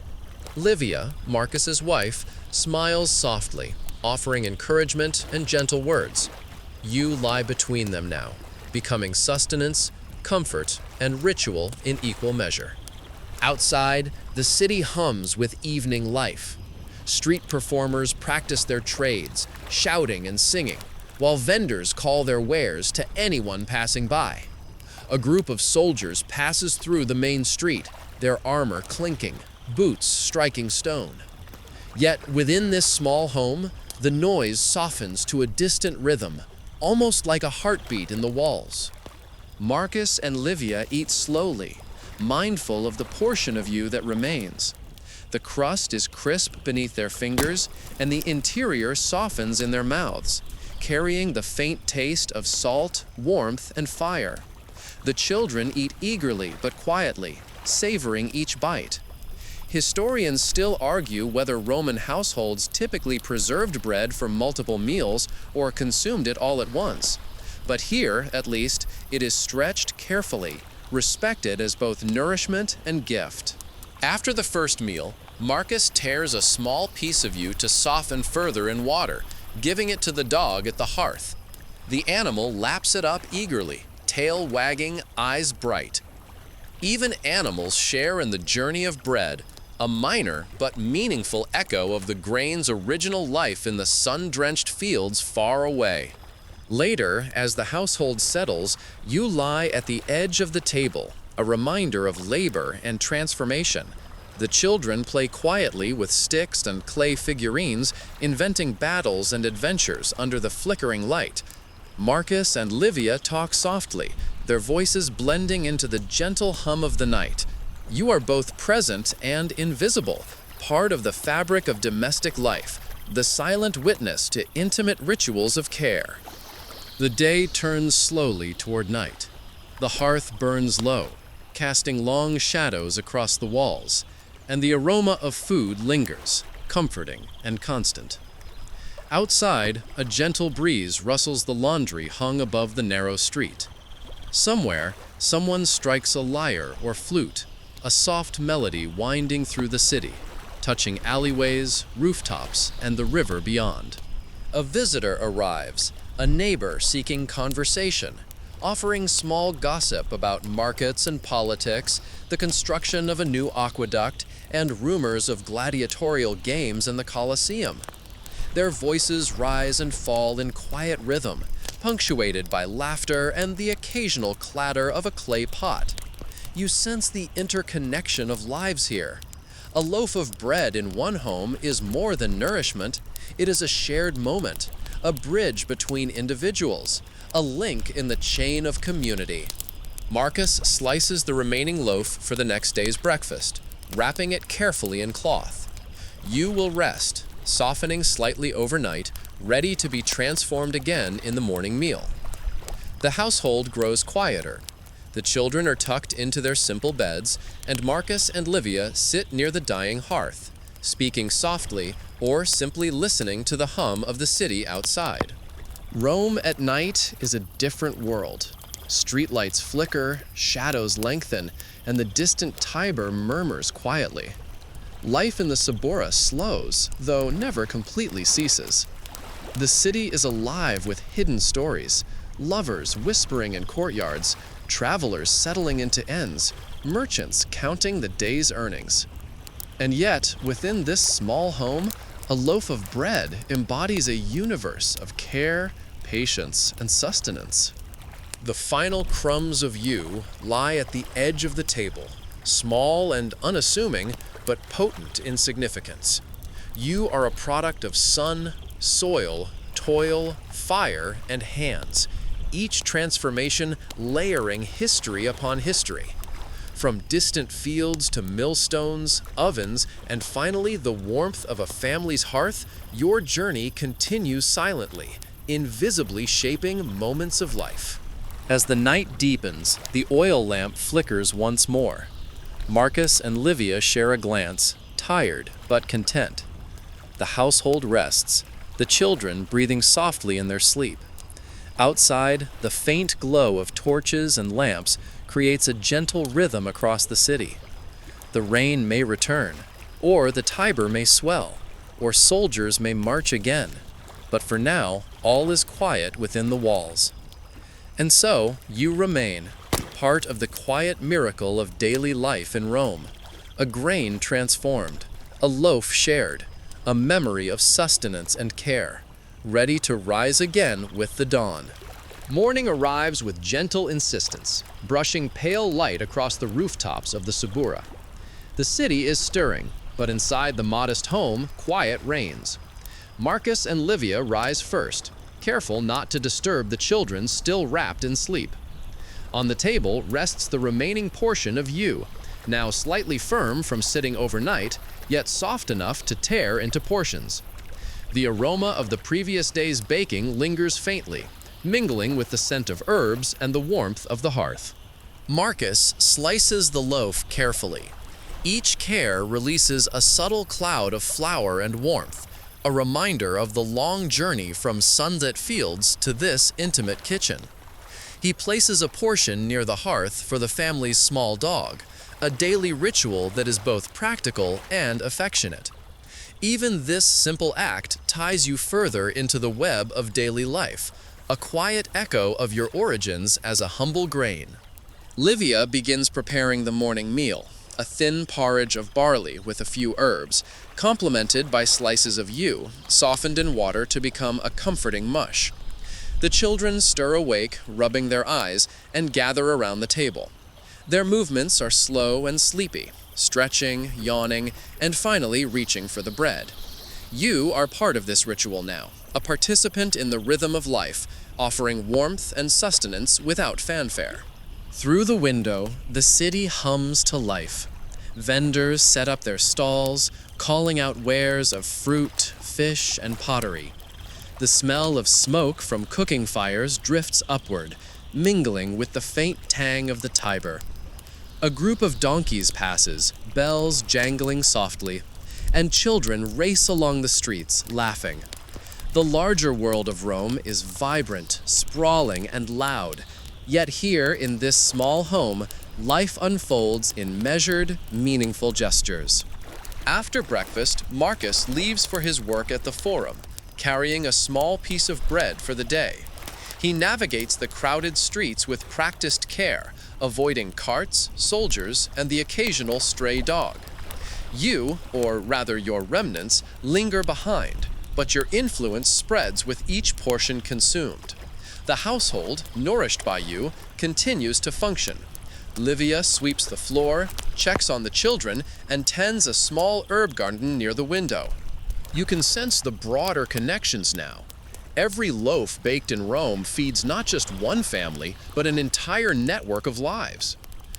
Livia, Marcus's wife, smiles softly, offering encouragement and gentle words. You lie between them now, becoming sustenance, comfort, and ritual in equal measure. Outside, the city hums with evening life. Street performers practice their trades, shouting and singing, while vendors call their wares to anyone passing by. A group of soldiers passes through the main street, their armor clinking, boots striking stone. Yet within this small home, the noise softens to a distant rhythm, almost like a heartbeat in the walls. Marcus and Livia eat slowly, mindful of the portion of you that remains. The crust is crisp beneath their fingers, and the interior softens in their mouths, carrying the faint taste of salt, warmth, and fire. The children eat eagerly but quietly, savoring each bite. Historians still argue whether Roman households typically preserved bread for multiple meals or consumed it all at once. But here, at least, it is stretched carefully, respected as both nourishment and gift. After the first meal, Marcus tears a small piece of you to soften further in water, giving it to the dog at the hearth. The animal laps it up eagerly, tail wagging, eyes bright. Even animals share in the journey of bread, a minor but meaningful echo of the grain's original life in the sun-drenched fields far away. Later, as the household settles, you lie at the edge of the table, a reminder of labor and transformation. The children play quietly with sticks and clay figurines, inventing battles and adventures under the flickering light. Marcus and Livia talk softly, their voices blending into the gentle hum of the night. You are both present and invisible, part of the fabric of domestic life, the silent witness to intimate rituals of care. The day turns slowly toward night. The hearth burns low, casting long shadows across the walls, and the aroma of food lingers, comforting and constant. Outside, a gentle breeze rustles the laundry hung above the narrow street. Somewhere, someone strikes a lyre or flute, a soft melody winding through the city, touching alleyways, rooftops, and the river beyond. A visitor arrives, a neighbor seeking conversation, offering small gossip about markets and politics, the construction of a new aqueduct, and rumors of gladiatorial games in the Colosseum. Their voices rise and fall in quiet rhythm, punctuated by laughter and the occasional clatter of a clay pot. You sense the interconnection of lives here. A loaf of bread in one home is more than nourishment. It is a shared moment, a bridge between individuals, a link in the chain of community. Marcus slices the remaining loaf for the next day's breakfast, wrapping it carefully in cloth. You will rest, softening slightly overnight, ready to be transformed again in the morning meal. The household grows quieter. The children are tucked into their simple beds, and Marcus and Livia sit near the dying hearth, speaking softly or simply listening to the hum of the city outside. Rome at night is a different world. Streetlights flicker, shadows lengthen, and the distant Tiber murmurs quietly. Life in the Subura slows, though never completely ceases. The city is alive with hidden stories, lovers whispering in courtyards, travelers settling into inns, merchants counting the day's earnings. And yet, within this small home, a loaf of bread embodies a universe of care, patience, and sustenance. The final crumbs of you lie at the edge of the table, small and unassuming, but potent in significance. You are a product of sun, soil, toil, fire, and hands, each transformation layering history upon history. From distant fields to millstones, ovens, and finally the warmth of a family's hearth, your journey continues silently, invisibly shaping moments of life. As the night deepens, the oil lamp flickers once more. Marcus and Livia share a glance, tired but content. The household rests, the children breathing softly in their sleep. Outside, the faint glow of torches and lamps creates a gentle rhythm across the city. The rain may return, or the Tiber may swell, or soldiers may march again, but for now, all is quiet within the walls. And so, you remain, part of the quiet miracle of daily life in Rome, a grain transformed, a loaf shared, a memory of sustenance and care, ready to rise again with the dawn. Morning arrives with gentle insistence, brushing pale light across the rooftops of the Subura. The city is stirring, but inside the modest home, quiet reigns. Marcus and Livia rise first, careful not to disturb the children still wrapped in sleep. On the table rests the remaining portion of you, now slightly firm from sitting overnight, yet soft enough to tear into portions. The aroma of the previous day's baking lingers faintly, mingling with the scent of herbs and the warmth of the hearth. Marcus slices the loaf carefully. Each care releases a subtle cloud of flour and warmth, a reminder of the long journey from sunlit fields to this intimate kitchen. He places a portion near the hearth for the family's small dog, a daily ritual that is both practical and affectionate. Even this simple act ties you further into the web of daily life, a quiet echo of your origins as a humble grain. Livia begins preparing the morning meal, a thin porridge of barley with a few herbs, complemented by slices of yew, softened in water to become a comforting mush. The children stir awake, rubbing their eyes, and gather around the table. Their movements are slow and sleepy, stretching, yawning, and finally reaching for the bread. You are part of this ritual now, a participant in the rhythm of life, offering warmth and sustenance without fanfare. Through the window, the city hums to life. Vendors set up their stalls, calling out wares of fruit, fish, and pottery. The smell of smoke from cooking fires drifts upward, mingling with the faint tang of the Tiber. A group of donkeys passes, bells jangling softly, and children race along the streets, laughing. The larger world of Rome is vibrant, sprawling, and loud, yet here in this small home, life unfolds in measured, meaningful gestures. After breakfast, Marcus leaves for his work at the Forum, carrying a small piece of bread for the day. He navigates the crowded streets with practiced care, avoiding carts, soldiers, and the occasional stray dog. You, or rather your remnants, linger behind, but your influence spreads with each portion consumed. The household, nourished by you, continues to function. Livia sweeps the floor, checks on the children, and tends a small herb garden near the window. You can sense the broader connections now. Every loaf baked in Rome feeds not just one family, but an entire network of lives.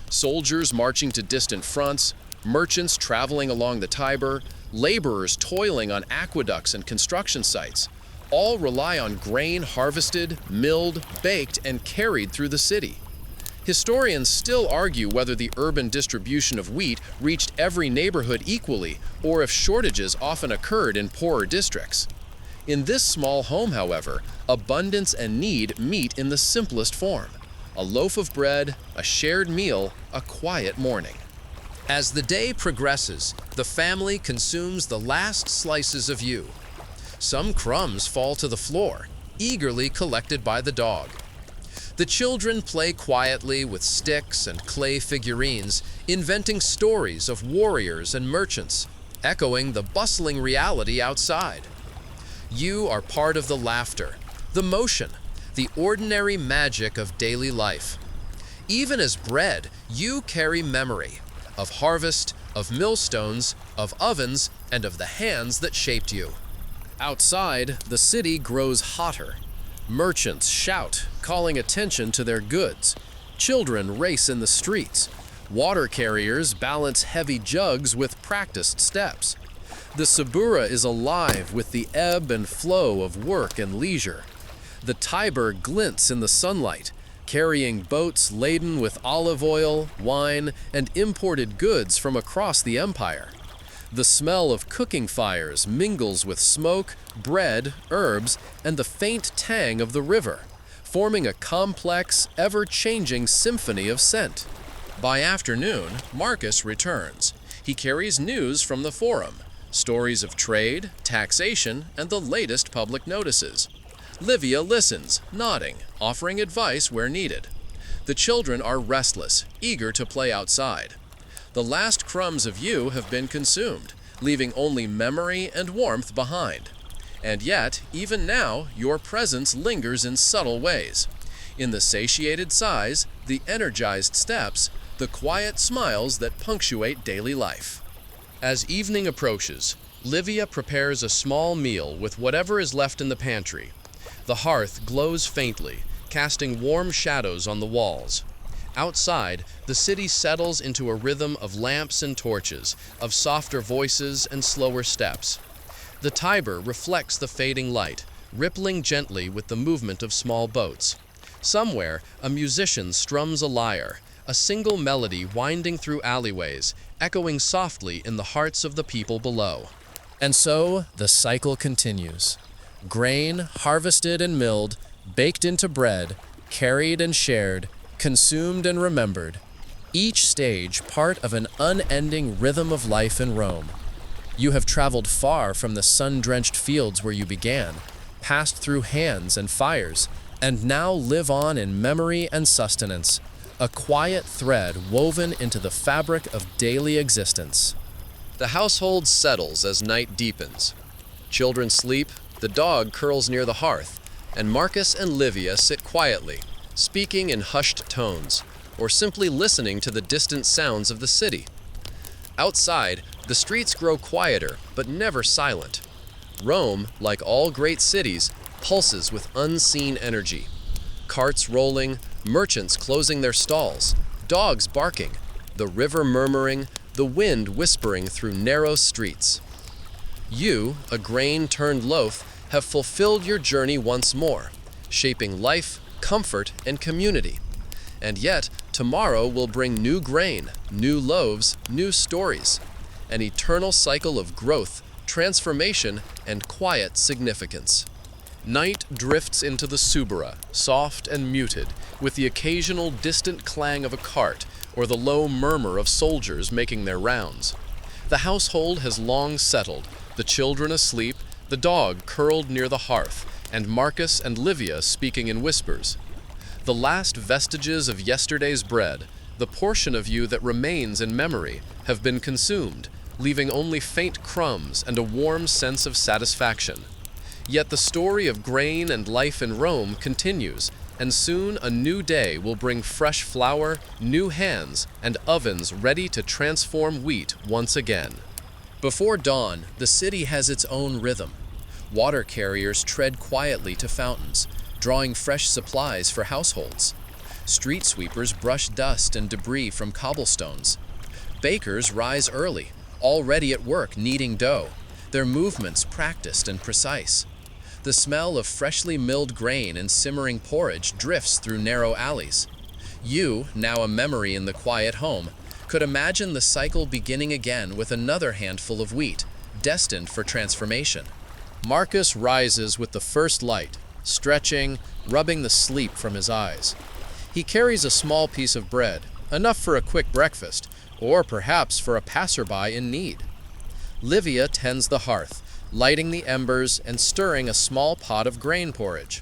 Soldiers marching to distant fronts, merchants traveling along the Tiber, laborers toiling on aqueducts and construction sites, all rely on grain harvested, milled, baked, and carried through the city. Historians still argue whether the urban distribution of wheat reached every neighborhood equally, or if shortages often occurred in poorer districts. In this small home, however, abundance and need meet in the simplest form: a loaf of bread, a shared meal, a quiet morning. As the day progresses, the family consumes the last slices of yew. Some crumbs fall to the floor, eagerly collected by the dog. The children play quietly with sticks and clay figurines, inventing stories of warriors and merchants, echoing the bustling reality outside. You are part of the laughter, the motion, the ordinary magic of daily life. Even as bread, you carry memory of harvest, of millstones, of ovens, and of the hands that shaped you. Outside, the city grows hotter. Merchants shout, calling attention to their goods. Children race in the streets. Water carriers balance heavy jugs with practiced steps. The Subura is alive with the ebb and flow of work and leisure. The Tiber glints in the sunlight, carrying boats laden with olive oil, wine, and imported goods from across the empire. The smell of cooking fires mingles with smoke, bread, herbs, and the faint tang of the river, forming a complex, ever-changing symphony of scent. By afternoon, Marcus returns. He carries news from the Forum, stories of trade, taxation, and the latest public notices. Livia listens, nodding, offering advice where needed. The children are restless, eager to play outside. The last crumbs of yew have been consumed, leaving only memory and warmth behind. And yet, even now, your presence lingers in subtle ways. In the satiated sighs, the energized steps, the quiet smiles that punctuate daily life. As evening approaches, Livia prepares a small meal with whatever is left in the pantry. The hearth glows faintly, casting warm shadows on the walls. Outside, the city settles into a rhythm of lamps and torches, of softer voices and slower steps. The Tiber reflects the fading light, rippling gently with the movement of small boats. Somewhere, a musician strums a lyre, a single melody winding through alleyways, echoing softly in the hearts of the people below. And so the cycle continues. Grain harvested and milled, baked into bread, carried and shared, consumed and remembered. Each stage part of an unending rhythm of life in Rome. You have traveled far from the sun-drenched fields where you began, passed through hands and fires, and now live on in memory and sustenance, a quiet thread woven into the fabric of daily existence. The household settles as night deepens. Children sleep, the dog curls near the hearth, and Marcus and Livia sit quietly, speaking in hushed tones, or simply listening to the distant sounds of the city. Outside, the streets grow quieter, but never silent. Rome, like all great cities, pulses with unseen energy. Carts rolling, merchants closing their stalls, dogs barking, the river murmuring, the wind whispering through narrow streets. You, a grain-turned loaf, have fulfilled your journey once more, shaping life, comfort, and community. And yet, tomorrow will bring new grain, new loaves, new stories, an eternal cycle of growth, transformation, and quiet significance. Night drifts into the Subura, soft and muted, with the occasional distant clang of a cart or the low murmur of soldiers making their rounds. The household has long settled, the children asleep, the dog curled near the hearth, and Marcus and Livia speaking in whispers. The last vestiges of yesterday's bread, the portion of you that remains in memory, have been consumed, leaving only faint crumbs and a warm sense of satisfaction. Yet the story of grain and life in Rome continues, and soon a new day will bring fresh flour, new hands, and ovens ready to transform wheat once again. Before dawn, the city has its own rhythm. Water carriers tread quietly to fountains, drawing fresh supplies for households. Street sweepers brush dust and debris from cobblestones. Bakers rise early, already at work kneading dough, their movements practiced and precise. The smell of freshly milled grain and simmering porridge drifts through narrow alleys. You, now a memory in the quiet home, could imagine the cycle beginning again with another handful of wheat, destined for transformation. Marcus rises with the first light, stretching, rubbing the sleep from his eyes. He carries a small piece of bread, enough for a quick breakfast, or perhaps for a passerby in need. Livia tends the hearth, lighting the embers and stirring a small pot of grain porridge.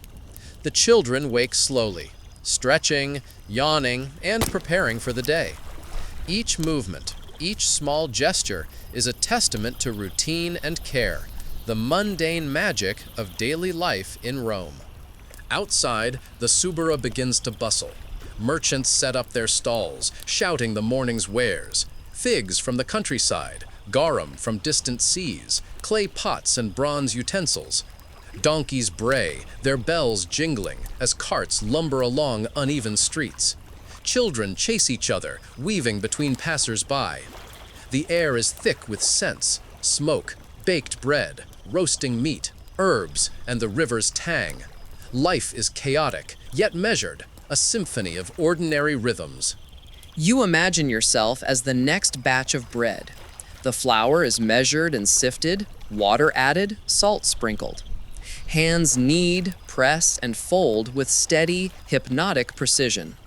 The children wake slowly, stretching, yawning, and preparing for the day. Each movement, each small gesture is a testament to routine and care, the mundane magic of daily life in Rome. Outside, the Subura begins to bustle. Merchants set up their stalls, shouting the morning's wares. Figs from the countryside, garum from distant seas, clay pots and bronze utensils. Donkeys bray, their bells jingling as carts lumber along uneven streets. Children chase each other, weaving between passers-by. The air is thick with scents, smoke, baked bread, roasting meat, herbs, and the river's tang. Life is chaotic, yet measured, a symphony of ordinary rhythms. You imagine yourself as the next batch of bread. The flour is measured and sifted, water added, salt sprinkled. Hands knead, press, and fold with steady, hypnotic precision.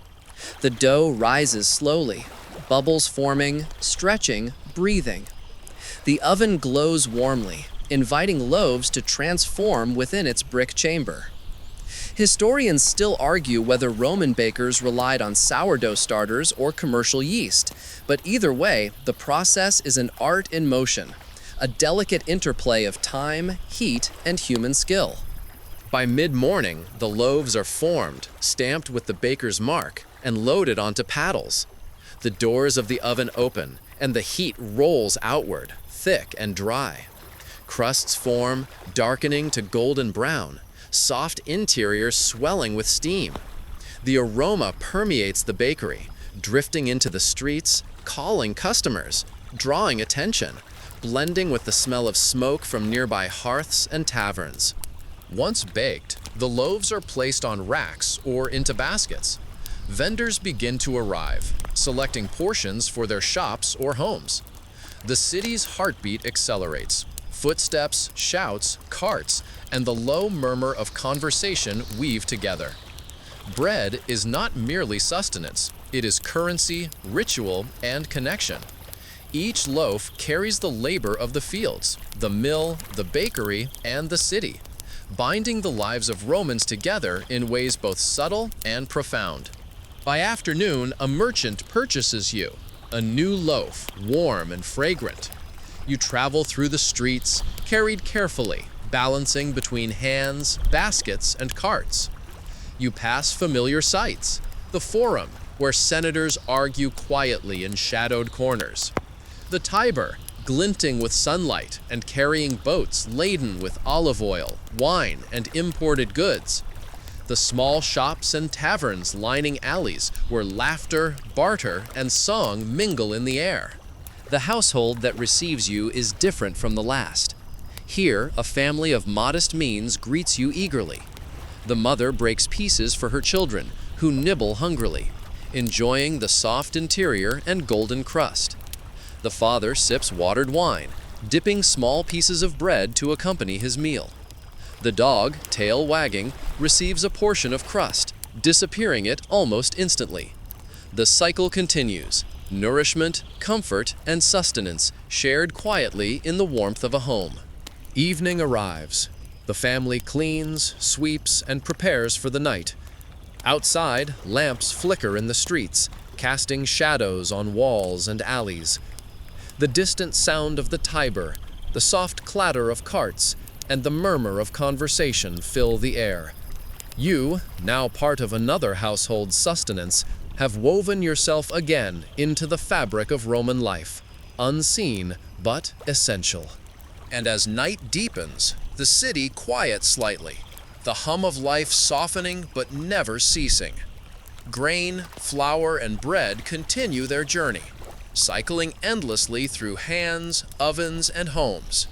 The dough rises slowly, bubbles forming, stretching, breathing. The oven glows warmly, inviting loaves to transform within its brick chamber. Historians still argue whether Roman bakers relied on sourdough starters or commercial yeast, but either way, the process is an art in motion, a delicate interplay of time, heat, and human skill. By mid-morning, the loaves are formed, stamped with the baker's mark, and loaded onto paddles. The doors of the oven open, and the heat rolls outward, thick and dry. Crusts form, darkening to golden brown, soft interiors swelling with steam. The aroma permeates the bakery, drifting into the streets, calling customers, drawing attention, blending with the smell of smoke from nearby hearths and taverns. Once baked, the loaves are placed on racks or into baskets. Vendors begin to arrive, selecting portions for their shops or homes. The city's heartbeat accelerates. Footsteps, shouts, carts, and the low murmur of conversation weave together. Bread is not merely sustenance, it is currency, ritual, and connection. Each loaf carries the labor of the fields, the mill, the bakery, and the city, binding the lives of Romans together in ways both subtle and profound. By afternoon, a merchant purchases you, a new loaf, warm and fragrant. You travel through the streets, carried carefully, balancing between hands, baskets, and carts. You pass familiar sights, the Forum, where senators argue quietly in shadowed corners, the Tiber, glinting with sunlight and carrying boats laden with olive oil, wine, and imported goods, the small shops and taverns lining alleys where laughter, barter, and song mingle in the air. The household that receives you is different from the last. Here, a family of modest means greets you eagerly. The mother breaks pieces for her children, who nibble hungrily, enjoying the soft interior and golden crust. The father sips watered wine, dipping small pieces of bread to accompany his meal. The dog, tail wagging, receives a portion of crust, disappearing it almost instantly. The cycle continues. Nourishment, comfort, and sustenance shared quietly in the warmth of a home. Evening arrives. The family cleans, sweeps, and prepares for the night. Outside, lamps flicker in the streets, casting shadows on walls and alleys. The distant sound of the Tiber, the soft clatter of carts, and the murmur of conversation fill the air. You, now part of another household's sustenance, have woven yourself again into the fabric of Roman life, unseen but essential. And as night deepens, the city quiets slightly, the hum of life softening but never ceasing. Grain, flour, and bread continue their journey, cycling endlessly through hands, ovens, and homes.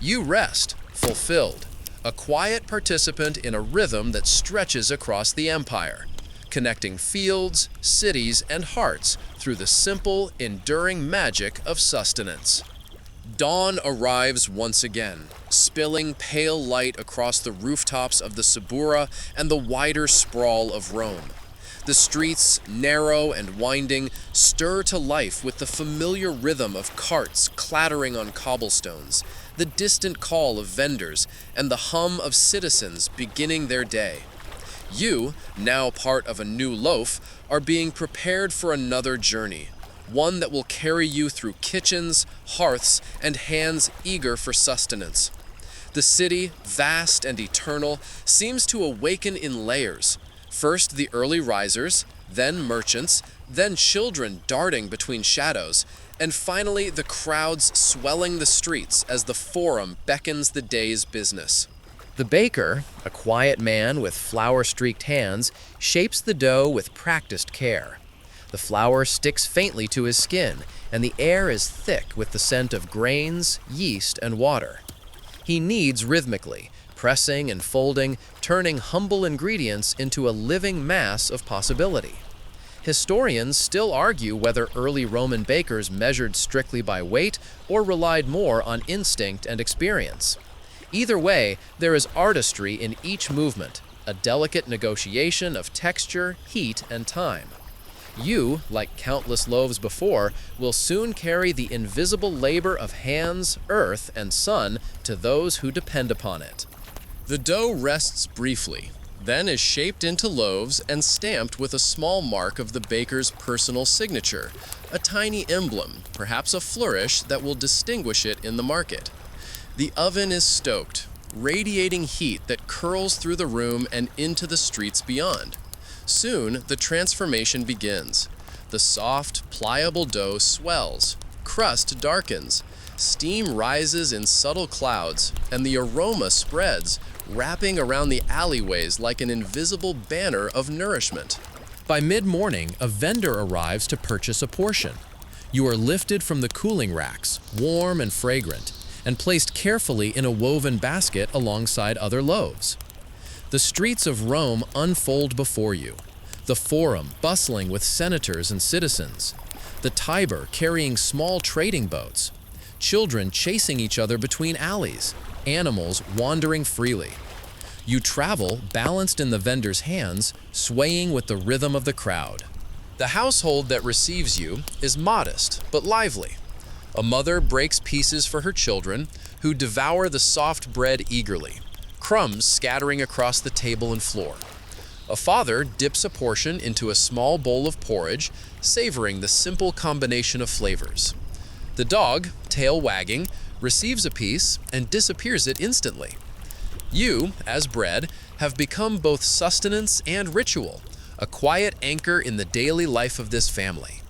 You rest, fulfilled, a quiet participant in a rhythm that stretches across the empire, connecting fields, cities, and hearts through the simple, enduring magic of sustenance. Dawn arrives once again, spilling pale light across the rooftops of the Subura and the wider sprawl of Rome. The streets, narrow and winding, stir to life with the familiar rhythm of carts clattering on cobblestones, the distant call of vendors, and the hum of citizens beginning their day. You, now part of a new loaf, are being prepared for another journey, one that will carry you through kitchens, hearths, and hands eager for sustenance. The city, vast and eternal, seems to awaken in layers. First the early risers, then merchants, then children darting between shadows, and finally the crowds swelling the streets as the Forum beckons the day's business. The baker, a quiet man with flour-streaked hands, shapes the dough with practiced care. The flour sticks faintly to his skin, and the air is thick with the scent of grains, yeast, and water. He kneads rhythmically, pressing and folding, turning humble ingredients into a living mass of possibility. Historians still argue whether early Roman bakers measured strictly by weight or relied more on instinct and experience. Either way, there is artistry in each movement, a delicate negotiation of texture, heat, and time. You, like countless loaves before, will soon carry the invisible labor of hands, earth, and sun to those who depend upon it. The dough rests briefly, then is shaped into loaves and stamped with a small mark of the baker's personal signature, a tiny emblem, perhaps a flourish that will distinguish it in the market. The oven is stoked, radiating heat that curls through the room and into the streets beyond. Soon, the transformation begins. The soft, pliable dough swells, crust darkens, steam rises in subtle clouds, and the aroma spreads, wrapping around the alleyways like an invisible banner of nourishment. By mid-morning, a vendor arrives to purchase a portion. You are lifted from the cooling racks, warm and fragrant, and placed carefully in a woven basket alongside other loaves. The streets of Rome unfold before you, the Forum bustling with senators and citizens, the Tiber carrying small trading boats, children chasing each other between alleys, animals wandering freely. You travel balanced in the vendor's hands, swaying with the rhythm of the crowd. The household that receives you is modest but lively. A mother breaks pieces for her children, who devour the soft bread eagerly, crumbs scattering across the table and floor. A father dips a portion into a small bowl of porridge, savoring the simple combination of flavors. The dog, tail wagging, receives a piece and disappears it instantly. You, as bread, have become both sustenance and ritual, a quiet anchor in the daily life of this family.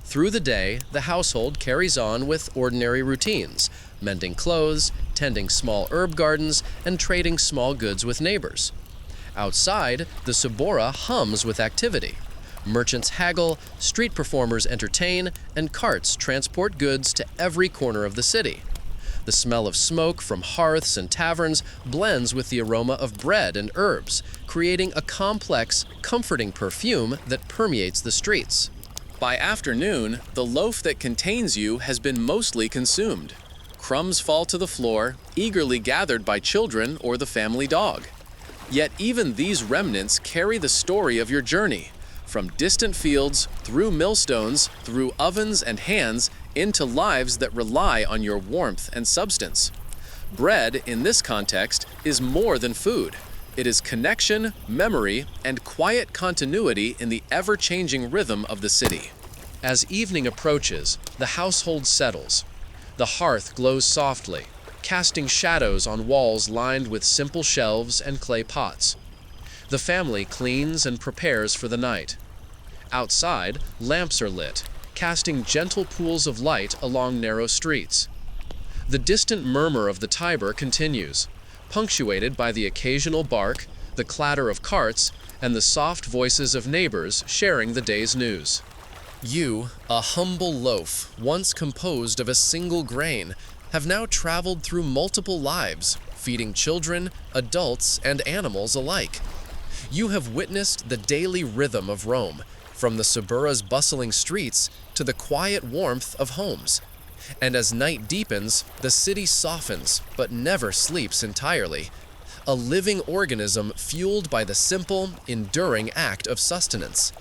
Through the day, the household carries on with ordinary routines, mending clothes, tending small herb gardens, and trading small goods with neighbors. Outside, the Subura hums with activity. Merchants haggle, street performers entertain, and carts transport goods to every corner of the city. The smell of smoke from hearths and taverns blends with the aroma of bread and herbs, creating a complex, comforting perfume that permeates the streets. By afternoon, the loaf that contains you has been mostly consumed. Crumbs fall to the floor, eagerly gathered by children or the family dog. Yet even these remnants carry the story of your journey, from distant fields, through millstones, through ovens and hands, into lives that rely on your warmth and substance. Bread, in this context, is more than food. It is connection, memory, and quiet continuity in the ever-changing rhythm of the city. As evening approaches, the household settles. The hearth glows softly, casting shadows on walls lined with simple shelves and clay pots. The family cleans and prepares for the night. Outside, lamps are lit, casting gentle pools of light along narrow streets. The distant murmur of the Tiber continues, punctuated by the occasional bark, the clatter of carts, and the soft voices of neighbors sharing the day's news. You, a humble loaf, once composed of a single grain, have now traveled through multiple lives, feeding children, adults, and animals alike. You have witnessed the daily rhythm of Rome, from the Subura's bustling streets to the quiet warmth of homes. And as night deepens, the city softens, but never sleeps entirely. A living organism fueled by the simple, enduring act of sustenance.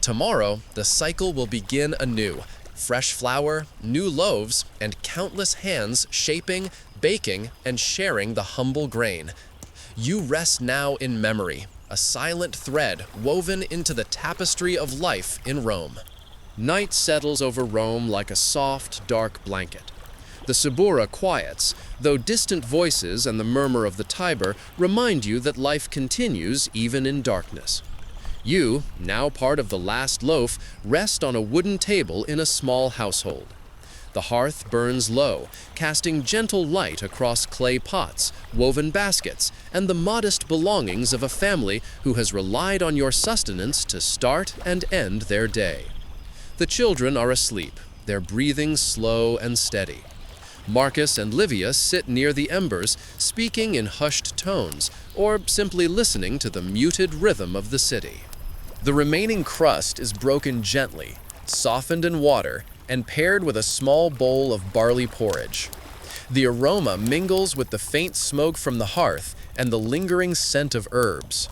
Tomorrow, the cycle will begin anew. Fresh flour, new loaves, and countless hands shaping, baking, and sharing the humble grain. You rest now in memory, a silent thread woven into the tapestry of life in Rome. Night settles over Rome like a soft, dark blanket. The Subura quiets, though distant voices and the murmur of the Tiber remind you that life continues even in darkness. You, now part of the last loaf, rest on a wooden table in a small household. The hearth burns low, casting gentle light across clay pots, woven baskets, and the modest belongings of a family who has relied on your sustenance to start and end their day. The children are asleep, their breathing slow and steady. Marcus and Livia sit near the embers, speaking in hushed tones, or simply listening to the muted rhythm of the city. The remaining crust is broken gently, softened in water, and paired with a small bowl of barley porridge. The aroma mingles with the faint smoke from the hearth and the lingering scent of herbs.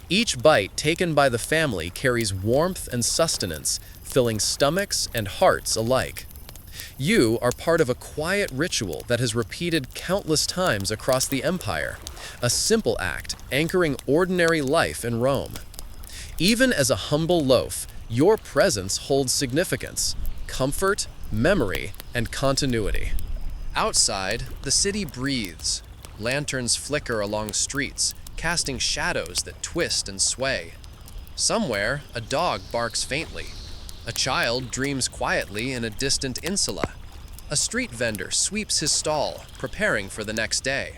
Each bite taken by the family carries warmth and sustenance, filling stomachs and hearts alike. You are part of a quiet ritual that has repeated countless times across the empire, a simple act anchoring ordinary life in Rome. Even as a humble loaf, your presence holds significance, comfort, memory, and continuity. Outside, the city breathes. Lanterns flicker along streets, casting shadows that twist and sway. Somewhere, a dog barks faintly. A child dreams quietly in a distant insula. A street vendor sweeps his stall, preparing for the next day.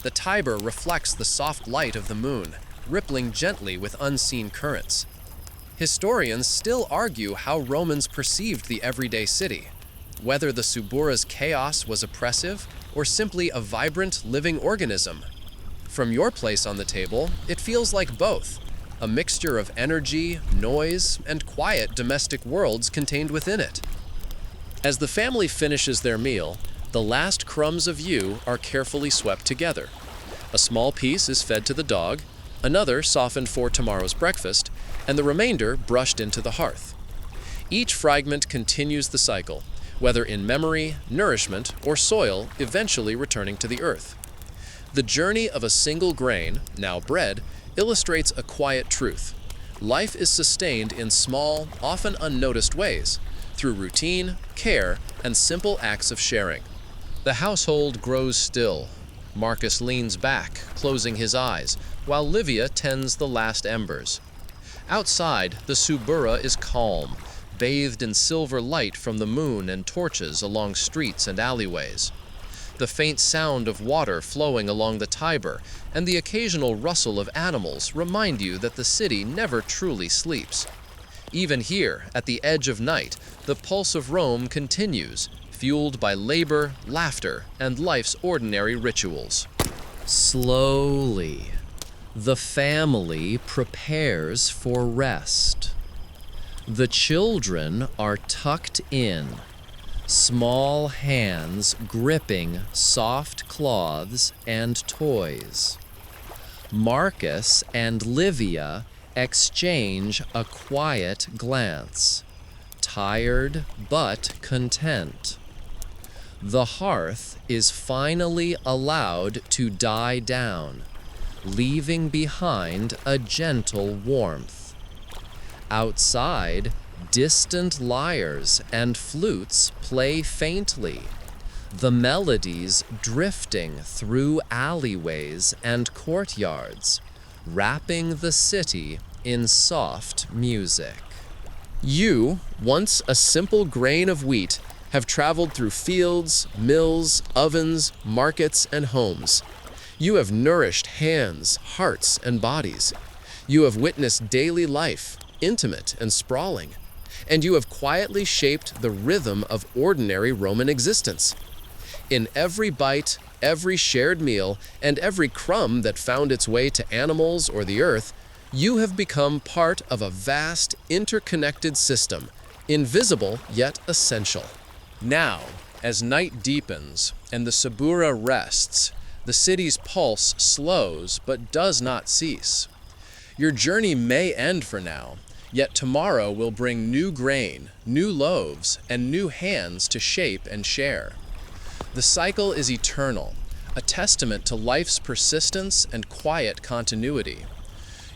The Tiber reflects the soft light of the moon, rippling gently with unseen currents. Historians still argue how Romans perceived the everyday city, whether the Subura's chaos was oppressive or simply a vibrant, living organism. From your place on the table, it feels like both, a mixture of energy, noise, and quiet domestic worlds contained within it. As the family finishes their meal, the last crumbs of you are carefully swept together. A small piece is fed to the dog, another softened for tomorrow's breakfast, and the remainder brushed into the hearth. Each fragment continues the cycle, whether in memory, nourishment, or soil, eventually returning to the earth. The journey of a single grain, now bread, illustrates a quiet truth. Life is sustained in small, often unnoticed ways, through routine, care, and simple acts of sharing. The household grows still. Marcus leans back, closing his eyes, while Livia tends the last embers. Outside, the Subura is calm, bathed in silver light from the moon and torches along streets and alleyways. The faint sound of water flowing along the Tiber and the occasional rustle of animals remind you that the city never truly sleeps. Even here, at the edge of night, the pulse of Rome continues, fueled by labor, laughter, and life's ordinary rituals. Slowly, the family prepares for rest. The children are tucked in, small hands gripping soft cloths and toys. Marcus and Livia exchange a quiet glance, tired but content. The hearth is finally allowed to die down, leaving behind a gentle warmth. Outside, distant lyres and flutes play faintly, the melodies drifting through alleyways and courtyards, wrapping the city in soft music. You, once a simple grain of wheat, have traveled through fields, mills, ovens, markets, and homes. You have nourished hands, hearts, and bodies. You have witnessed daily life, intimate and sprawling, and you have quietly shaped the rhythm of ordinary Roman existence. In every bite, every shared meal, and every crumb that found its way to animals or the earth, you have become part of a vast, interconnected system, invisible yet essential. Now, as night deepens and the Subura rests, the city's pulse slows but does not cease. Your journey may end for now, yet tomorrow will bring new grain, new loaves, and new hands to shape and share. The cycle is eternal, a testament to life's persistence and quiet continuity.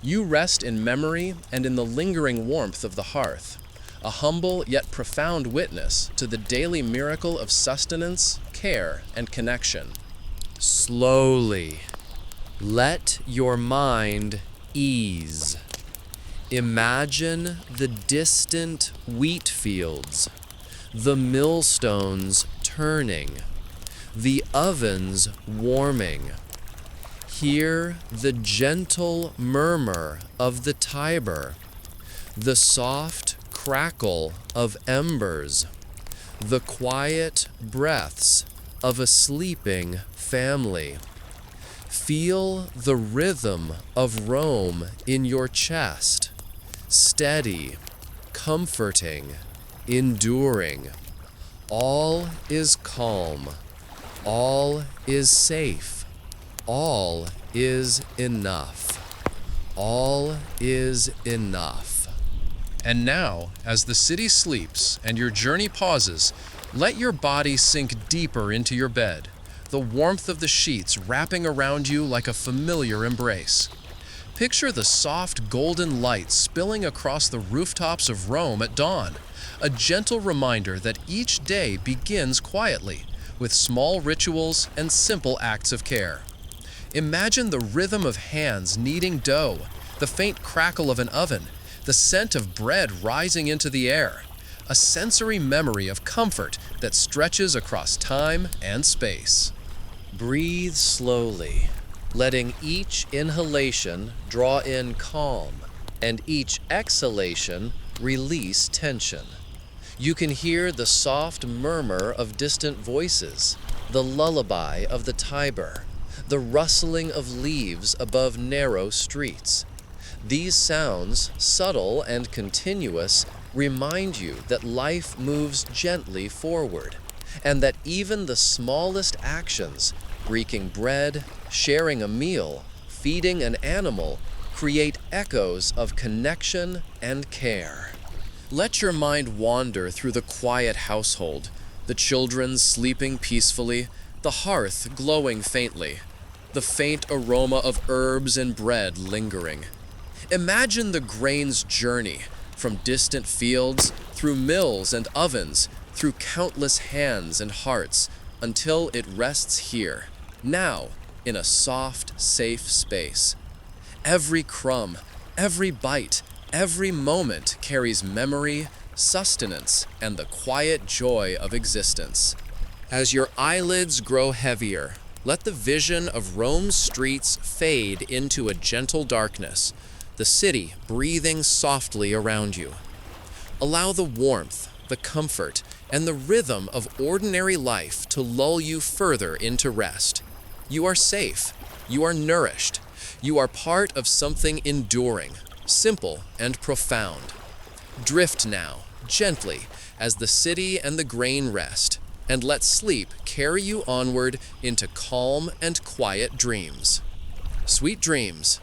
You rest in memory and in the lingering warmth of the hearth, a humble yet profound witness to the daily miracle of sustenance, care, and connection. Slowly, let your mind ease. Imagine the distant wheat fields, the millstones turning, the ovens warming. Hear the gentle murmur of the Tiber, the soft crackle of embers, the quiet breaths of a sleeping family. Feel the rhythm of Rome in your chest, steady, comforting, enduring. All is calm, all is safe, all is enough, all is enough. And now, as the city sleeps and your journey pauses, let your body sink deeper into your bed, the warmth of the sheets wrapping around you like a familiar embrace. Picture the soft golden light spilling across the rooftops of Rome at dawn, a gentle reminder that each day begins quietly, with small rituals and simple acts of care. Imagine the rhythm of hands kneading dough, the faint crackle of an oven, the scent of bread rising into the air, a sensory memory of comfort that stretches across time and space. Breathe slowly, letting each inhalation draw in calm, and each exhalation release tension. You can hear the soft murmur of distant voices, the lullaby of the Tiber, the rustling of leaves above narrow streets. These sounds, subtle and continuous, remind you that life moves gently forward, and that even the smallest actions, breaking bread, sharing a meal, feeding an animal, create echoes of connection and care. Let your mind wander through the quiet household, the children sleeping peacefully, the hearth glowing faintly, the faint aroma of herbs and bread lingering. Imagine the grain's journey from distant fields, through mills and ovens, through countless hands and hearts, until it rests here, now, in a soft, safe space. Every crumb, every bite, every moment carries memory, sustenance, and the quiet joy of existence. As your eyelids grow heavier, let the vision of Rome's streets fade into a gentle darkness, the city breathing softly around you. Allow the warmth, the comfort, and the rhythm of ordinary life to lull you further into rest. You are safe. You are nourished. You are part of something enduring, simple and profound. Drift now, gently, as the city and the grain rest, and let sleep carry you onward into calm and quiet dreams. Sweet dreams.